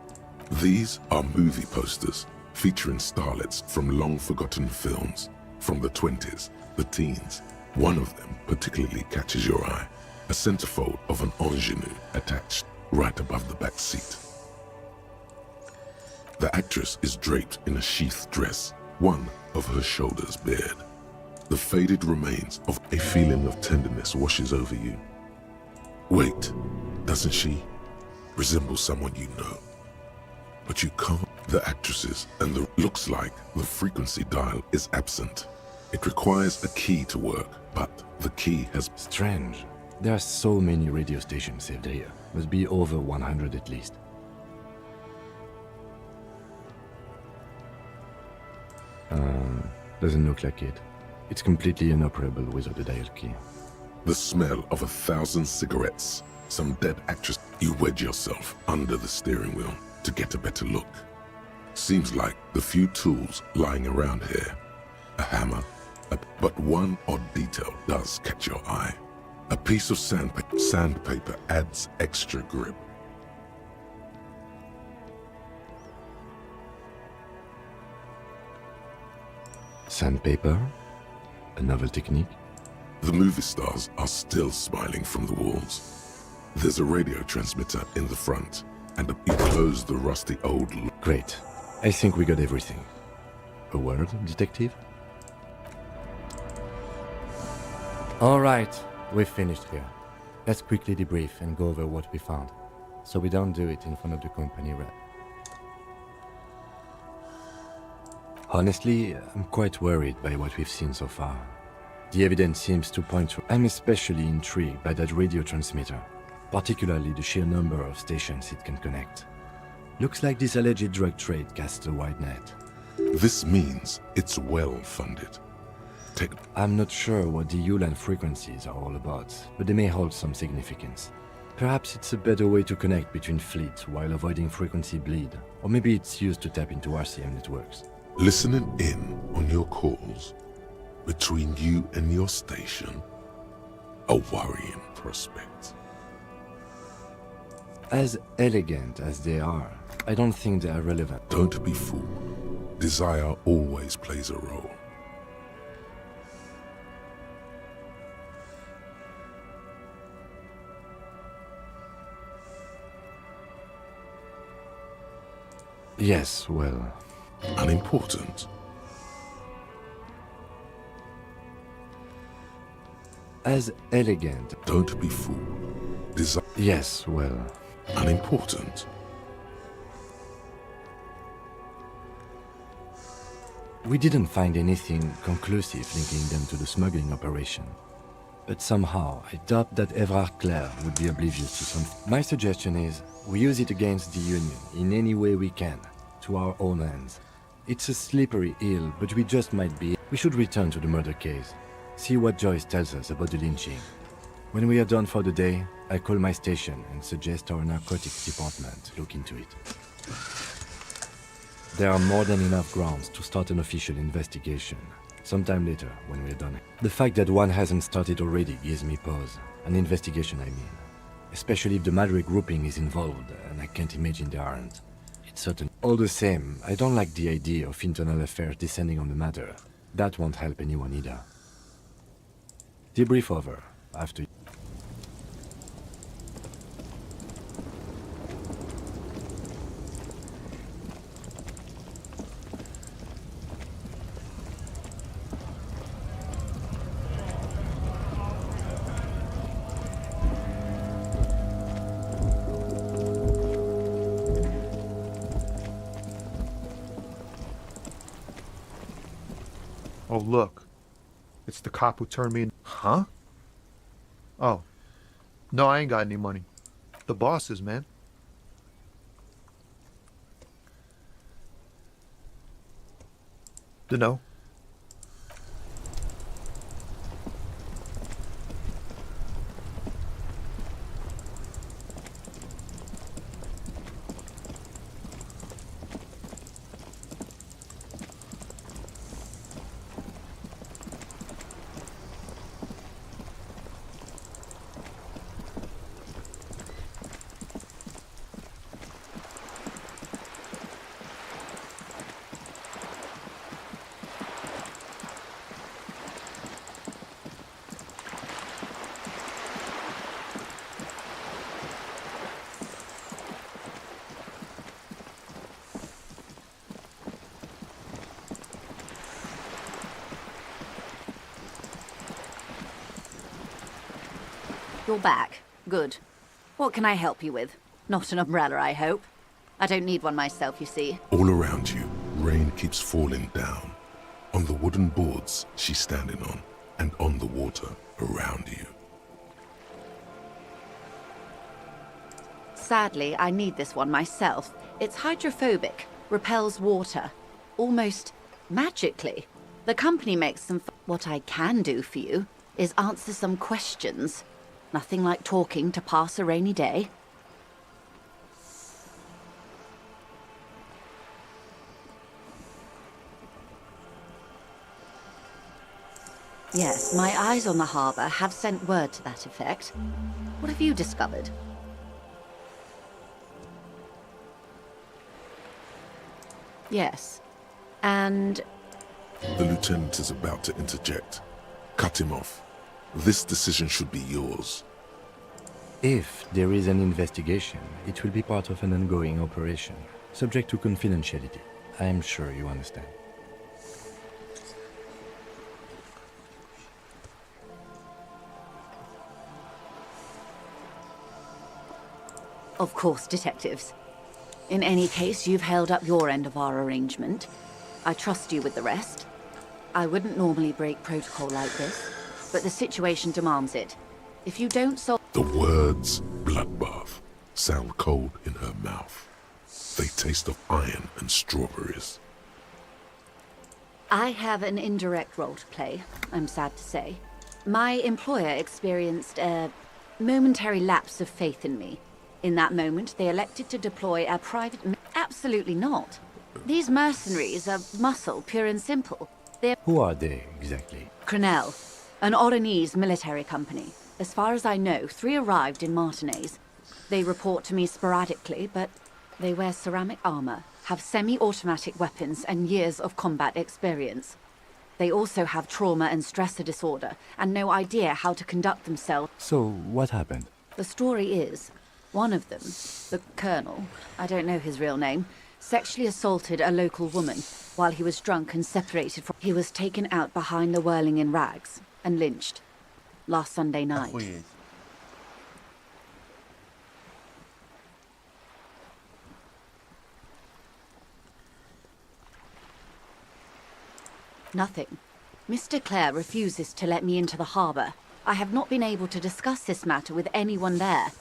These are movie posters featuring starlets from long-forgotten films from the 20s, the teens. One of them particularly catches your eye. A centerfold of an ingenue attached right above the back seat. The actress is draped in a sheath dress, one of her shoulders bared. The faded remains of a feeling of tenderness washes over you. Wait, doesn't she resemble someone you know? But you can't. The actresses and the looks like the frequency dial is absent. It requires a key to work, but the key has... Strange. There are so many radio stations saved here. Must be over 100 at least. Doesn't look like it. It's completely inoperable without the dial key. The smell of 1,000 cigarettes. Some dead actress. You wedge yourself under the steering wheel to get a better look. Seems like the few tools lying around here. A hammer. But one odd detail does catch your eye. A piece of sandpaper adds extra grip. Sandpaper? A novel technique? The movie stars are still smiling from the walls. There's a radio transmitter in the front, and you close the rusty old... Great. I think we got everything. A word, detective? All right, we've finished here. Let's quickly debrief and go over what we found, so we don't do it in front of the company rep. Honestly, I'm quite worried by what we've seen so far. The evidence seems to point to... I'm especially intrigued by that radio transmitter, particularly the sheer number of stations it can connect. Looks like this alleged drug trade casts a wide net. This means it's well-funded. I'm not sure what the Ulan frequencies are all about, but they may hold some significance. Perhaps it's a better way to connect between fleets while avoiding frequency bleed, or maybe it's used to tap into RCM networks. Listening in on your calls between you and your station, a worrying prospect. As elegant as they are, I don't think they are relevant. Don't be fooled. Desire always plays a role. Yes, well... Unimportant. As elegant. Don't be fooled. Desire... Yes, well, Unimportant. we didn't find anything conclusive linking them to the smuggling operation. But somehow, I doubt that Everard Clare would be oblivious to something. My suggestion is, we use it against the Union in any way we can, to our own ends. It's a slippery hill, but we just might be. We should return to the murder case. See what Joyce tells us about the lynching. When we are done for the day, I call my station and suggest our narcotics department look into it. There are more than enough grounds to start an official investigation. Sometime later, when we're done. The fact that one hasn't started already gives me pause. An investigation, I mean. Especially if the Madre grouping is involved, and I can't imagine they aren't. It's certain. All the same, I don't like the idea of internal affairs descending on the matter. That won't help anyone either. Debrief over. After. Oh, look. It's the cop who turned me in. Huh? Oh. No, I ain't got any money. The bosses, man. Dunno. You're back. Good. What can I help you with? Not an umbrella, I hope. I don't need one myself, you see. All around you, rain keeps falling down. On the wooden boards she's standing on, and on the water around you. Sadly, I need this one myself. It's hydrophobic, repels water, almost magically. The company makes them. What I can do for you is answer some questions. Nothing like talking to pass a rainy day. Yes, my eyes on the harbour have sent word to that effect. What have you discovered? Yes. And... The lieutenant is about to interject. Cut him off. This decision should be yours. If there is an investigation, it will be part of an ongoing operation, subject to confidentiality. I am sure you understand. Of course, detectives. In any case, you've held up your end of our arrangement. I trust you with the rest. I wouldn't normally break protocol like this, but the situation demands it. If you don't solve... The words bloodbath sound cold in her mouth. They taste of iron and strawberries. I have an indirect role to play, I'm sad to say. My employer experienced a momentary lapse of faith in me. In that moment, they elected to deploy a private... Absolutely not. These mercenaries are muscle, pure and simple. They're... Who are they, exactly? Crenel, an Oronese military company. As far as I know, 3 arrived in Martinez. They report to me sporadically, but they wear ceramic armor, have semi-automatic weapons, and years of combat experience. They also have trauma and stressor disorder, and no idea how to conduct themselves. So, what happened? The story is, one of them, the colonel, I don't know his real name, sexually assaulted a local woman while he was drunk and separated from... He was taken out behind the whirling in rags and lynched last Sunday night. Nothing. Mr. Clare refuses to let me into the harbor. I have not been able to discuss this matter with anyone there.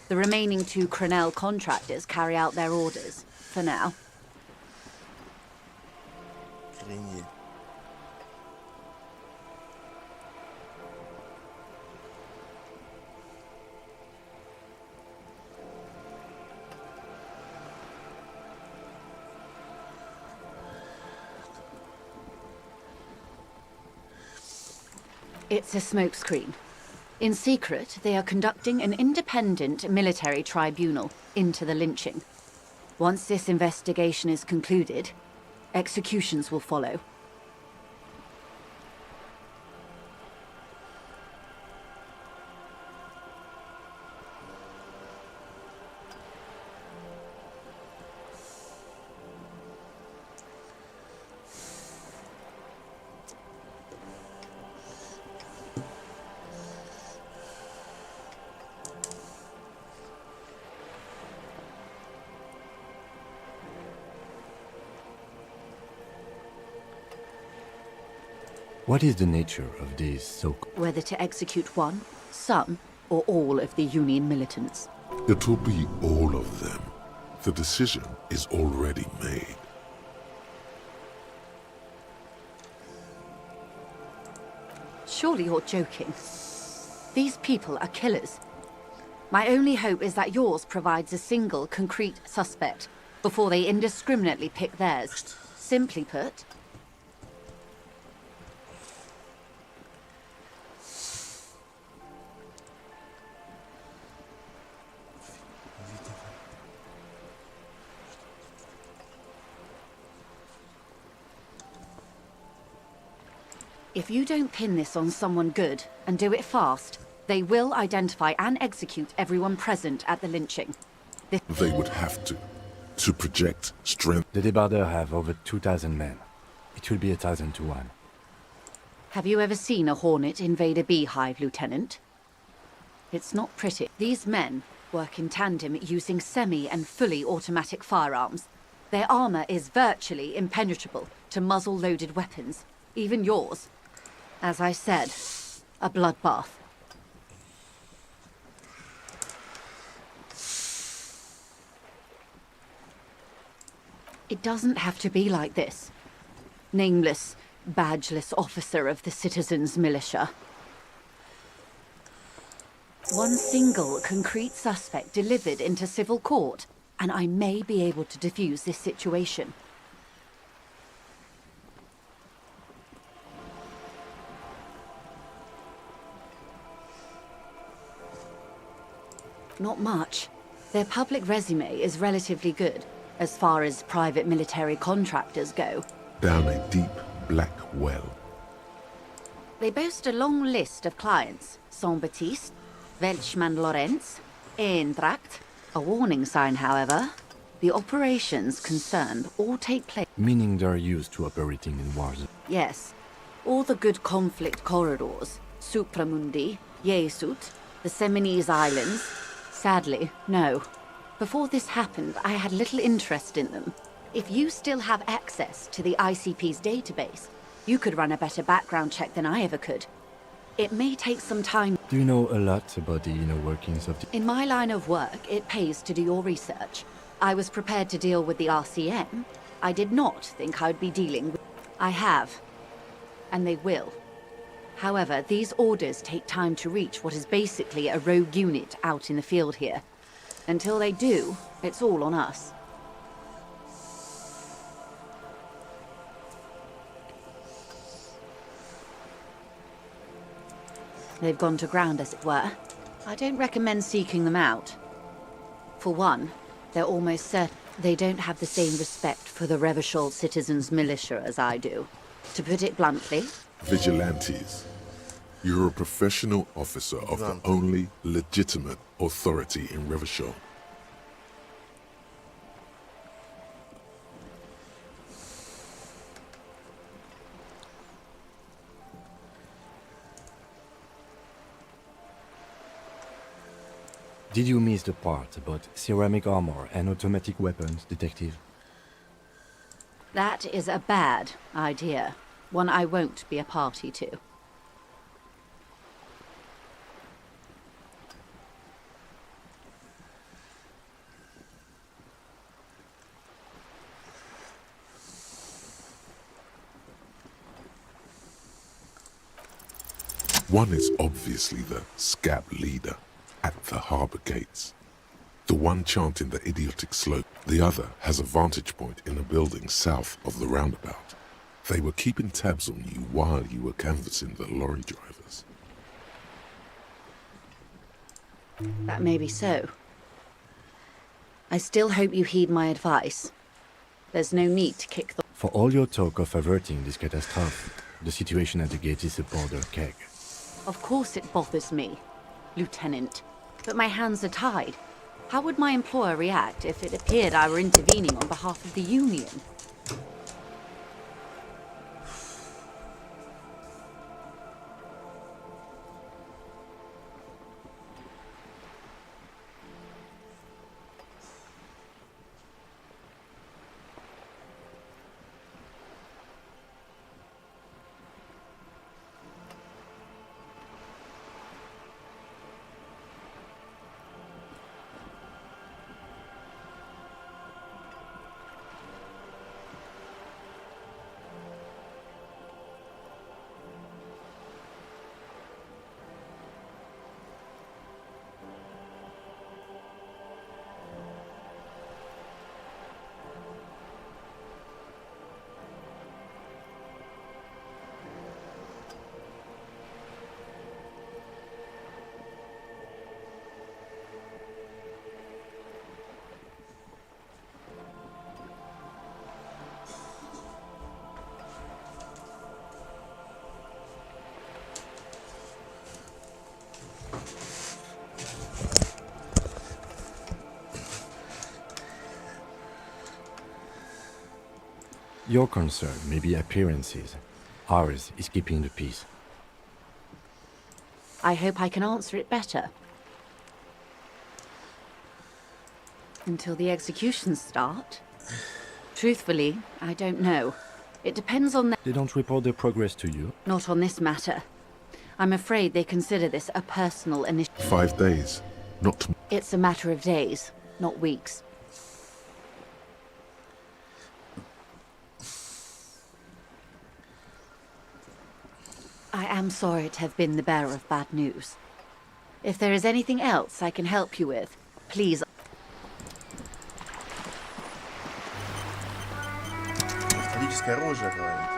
The remaining 2 Crenell contractors carry out their orders, for now. Охренеть. It's a smokescreen. In secret, they are conducting an independent military tribunal into the lynching. Once this investigation is concluded, executions will follow. What is the nature of these Whether to execute one, some, or all of the Union militants. It will be all of them. The decision is already made. Surely you're joking. These people are killers. My only hope is that yours provides a single, concrete suspect before they indiscriminately pick theirs. Simply put, if you don't pin this on someone good, and do it fast, they will identify and execute everyone present at the lynching. They would have to project strength. The Débardeurs have over 2,000 men. It will be 1,000 to 1. Have you ever seen a Hornet invade a beehive, Lieutenant? It's not pretty. These men work in tandem using semi- and fully automatic firearms. Their armor is virtually impenetrable to muzzle-loaded weapons, even yours. As I said, a bloodbath. It doesn't have to be like this. Nameless, badgeless officer of the citizens' militia. One single concrete suspect delivered into civil court, and I may be able to defuse this situation. Not much. Their public resume is relatively good, as far as private military contractors go. Down a deep, black well. They boast a long list of clients. Saint-Baptiste, Welchman Lorenz, Eintracht. A warning sign, however. The operations concerned all take place... Meaning they're used to operating in wars. Yes. All the good conflict corridors. Supramundi, Yesut, the Seminese Islands. Sadly, no. Before this happened, I had little interest in them. If you still have access to the ICP's database, you could run a better background check than I ever could. It may take some time. Do you know a lot about the inner workings of the... In my line of work, it pays to do your research. I was prepared to deal with the RCM. I did not think I'd be dealing with... I have. And they will. However, these orders take time to reach what is basically a rogue unit out in the field here. Until they do, it's all on us. They've gone to ground, as it were. I don't recommend seeking them out. For one, they're almost certain they don't have the same respect for the Revachol citizens' militia as I do. To put it bluntly... Vigilantes. You're a professional officer of the only legitimate authority in Revachol. Did you miss the part about ceramic armor and automatic weapons, Detective? That is a bad idea. One I won't be a party to. One is obviously the scab leader at the harbour gates. The one chanting the idiotic slogan. The other has a vantage point in a building south of the roundabout. They were keeping tabs on you while you were canvassing the lorry drivers. That may be so. I still hope you heed my advice. There's no need to kick the... For all your talk of averting this catastrophe, the situation at the gate is a border keg. Of course it bothers me, Lieutenant. But my hands are tied. How would my employer react if it appeared I were intervening on behalf of the Union? Your concern may be appearances. Ours is keeping the peace. I hope I can answer it better. Until the executions start? Truthfully, I don't know. It depends on They don't report their progress to you? Not on this matter. I'm afraid they consider this a personal initiative. 5 days, not... It's a matter of days, not weeks. I am sorry to have been the bearer of bad news. If there is anything else I can help you with, please... Металлическое оружие, говорит.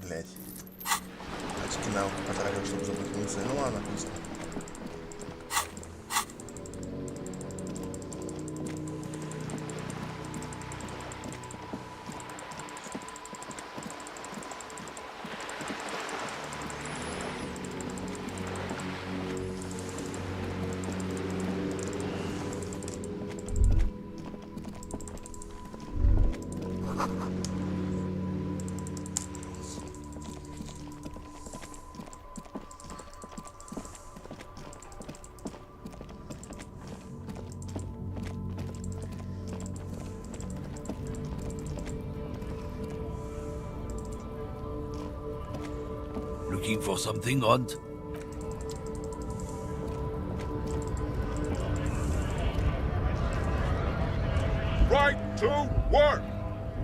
Блять. Очки на ухо потратил, чтобы забыть мысли. Ну ладно, пусть. Looking for something, Hunt? Right to work!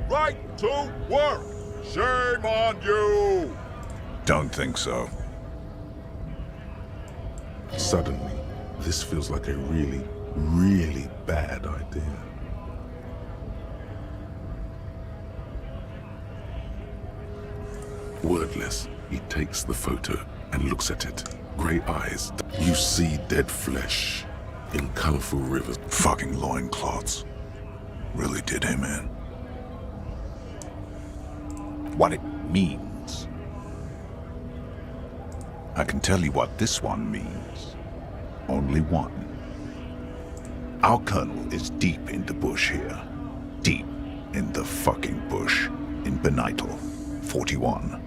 Right to work! Shame on you! Don't think so. Suddenly, This feels like a really, really bad idea. Wordless, he takes the photo and looks at it. Grey eyes. You see dead flesh in colorful rivers. Fucking loincloths. Really did him in. What it means. I can tell you what this one means. Only one. Our colonel is deep in the bush here. Deep in the fucking bush. In Benital, 41.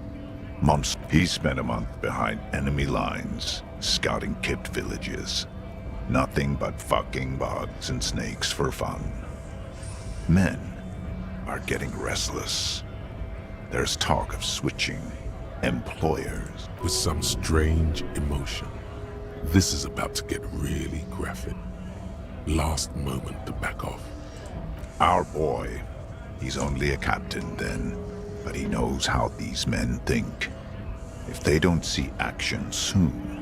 Months. He spent a month behind enemy lines, scouting kept villages. Nothing but fucking bugs and snakes for fun. Men are getting restless. There's talk of switching employers. With some strange emotion. This is about to get really graphic. Last moment to back off. Our boy, he's only a captain then, but he knows how these men think. If they don't see action soon.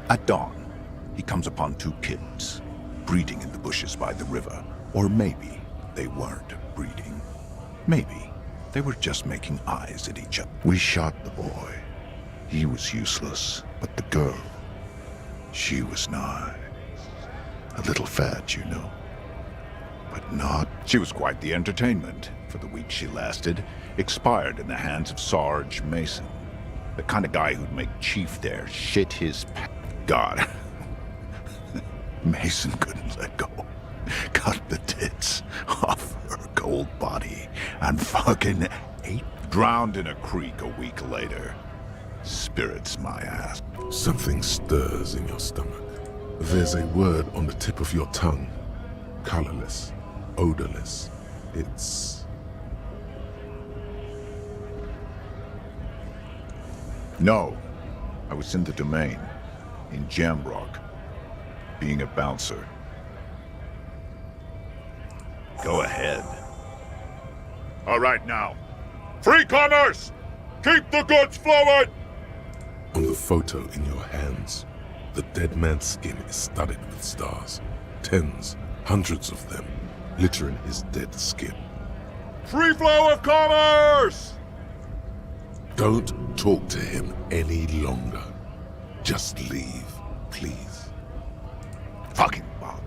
At dawn, he comes upon two kids, breeding in the bushes by the river. Or maybe they weren't breeding. Maybe they were just making eyes at each other. We shot the boy. He was useless, but the girl, she was nice. A little fat, you know. But not. She was quite the entertainment for the week she lasted. Expired in the hands of Sarge Mason. The kind of guy who'd make Chief there shit his God. Mason couldn't let go. Cut the tits off her cold body and fucking ate. Drowned in a creek a week later. Spirits my ass. Something stirs in your stomach. There's a word on the tip of your tongue. Colorless, odorless. It's... No. I was in the domain. In Jamrock. Being a bouncer. Go ahead. All right now. Free commerce! Keep the goods flowing! On the photo in your hands, the dead man's skin is studded with stars. Tens, hundreds of them, littering his dead skin. Free flow of commerce! Don't talk to him any longer. Just leave, please. Fucking bug.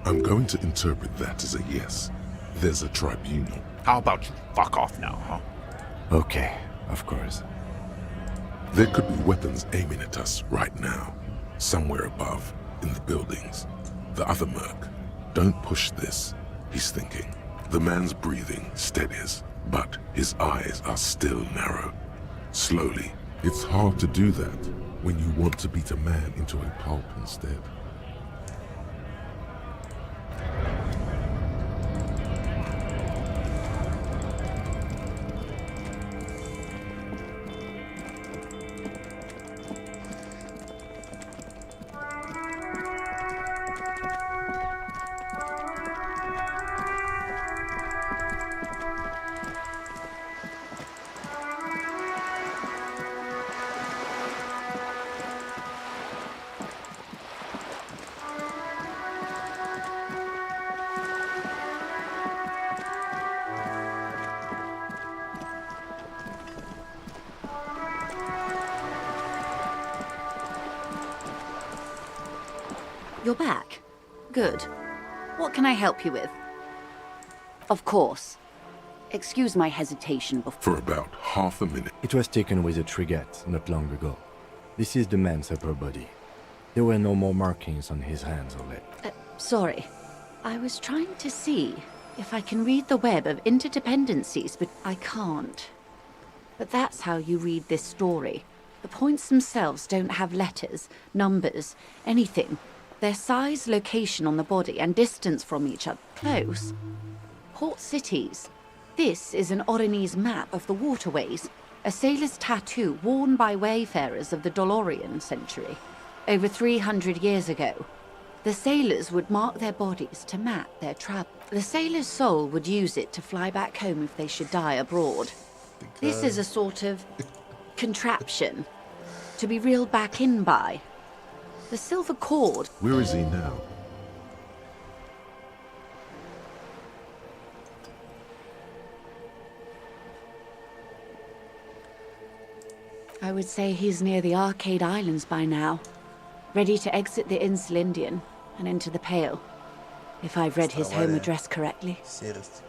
I'm going to interpret that as a yes. There's a tribunal. How about you fuck off now, huh? Okay, of course. There could be weapons aiming at us right now. Somewhere above, in the buildings. The other merc. Don't push this, he's thinking. The man's breathing steadies, but his eyes are still narrow. Slowly. It's hard to do that when you want to beat a man into a pulp instead. You're back. Good. What can I help you with? Of course. Excuse my hesitation before. For about half a minute. It was taken with a trigette not long ago. This is the man's upper body. There were no more markings on his hands or legs. Sorry. I was trying to see if I can read the web of interdependencies, but I can't. But that's how you read this story. The points themselves don't have letters, numbers, anything. Their size, location on the body, and distance from each other. Close. Port cities. This is an Oronese map of the waterways, a sailor's tattoo worn by wayfarers of the Dolorian century, over 300 years ago. The sailors would mark their bodies to map their travel. The sailor's soul would use it to fly back home if they should die abroad. This is a sort of contraption to be reeled back in by. The silver cord. Where is he now? I would say he's near the Arcade Islands by now, ready to exit the Insel Indian and into the Pale, if I've read his home address correctly. Серость.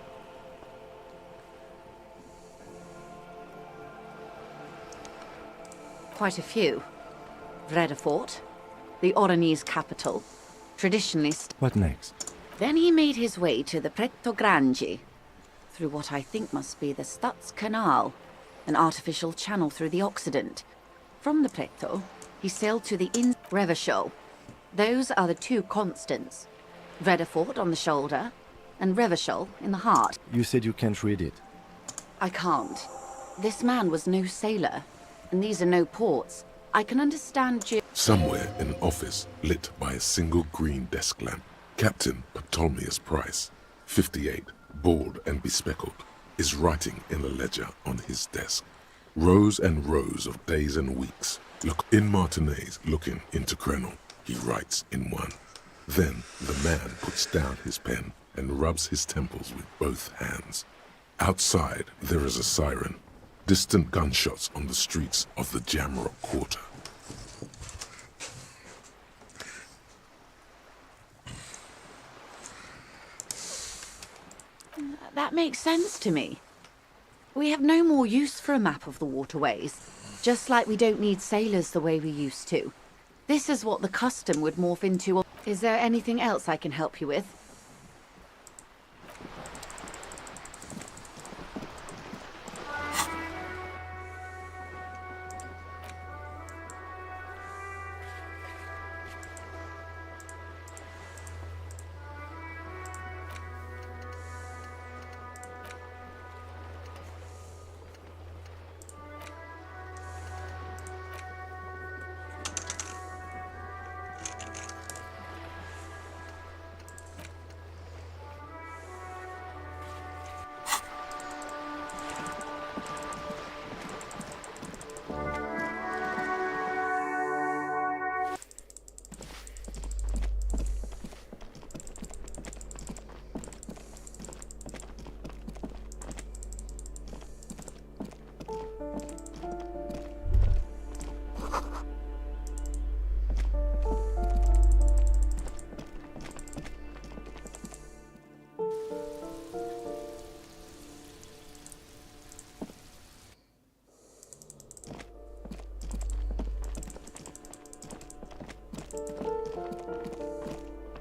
Quite a few. Vredefort, the Oranese capital, traditionally. What next? Then he made his way to the Preto Grande, through what I think must be the Stutz Canal, an artificial channel through the Occident. From the Preto, he sailed to the Revachol. Those are the two constants. Vredefort on the shoulder, and Revachol in the heart. You said you can't read it. I can't. This man was no sailor, and these are no ports. I can understand Somewhere in an office lit by a single green desk lamp, Captain Ptolemaeus Price, 58, bald and bespectacled, is writing in a ledger on his desk. Rows and rows of days and weeks. Look in Martinez, looking into Crenel. He writes in one. Then the man puts down his pen and rubs his temples with both hands. Outside, there is a siren. Distant gunshots on the streets of the Jamrock Quarter. That makes sense to me. We have no more use for a map of the waterways, just like we don't need sailors the way we used to. This is what the custom would morph into. Is there anything else I can help you with?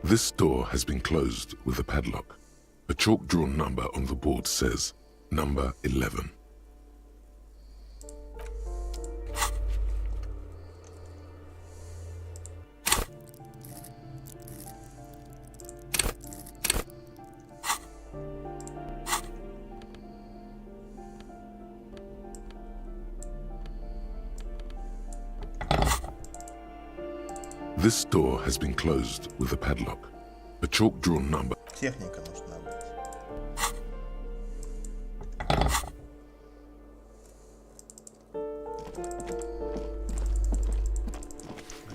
This door has been closed with a padlock. A chalk-drawn number on the board says, number 11. This door has been closed with a padlock. A chalk-drawn number. Техника нужна быть.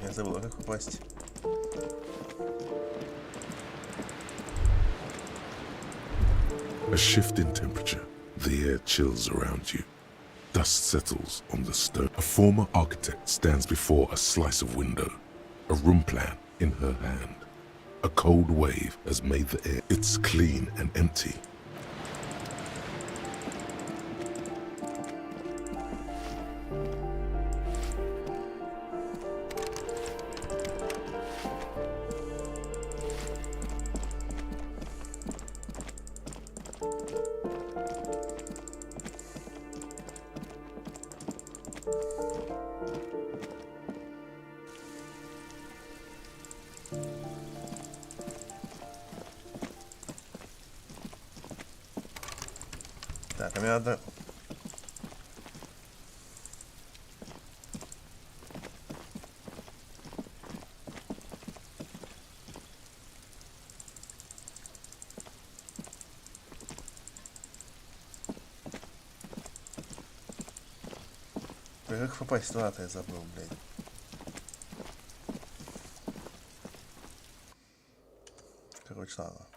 Я забыл, как попасть. A shift in temperature. The air chills around you. Dust settles on the stone. A former architect stands before a slice of window. A room plan in her hand. A cold wave has made the air. It's clean and empty. Так, а мне надо... Как попасть туда-то, я забыл, блядь. Короче, ладно.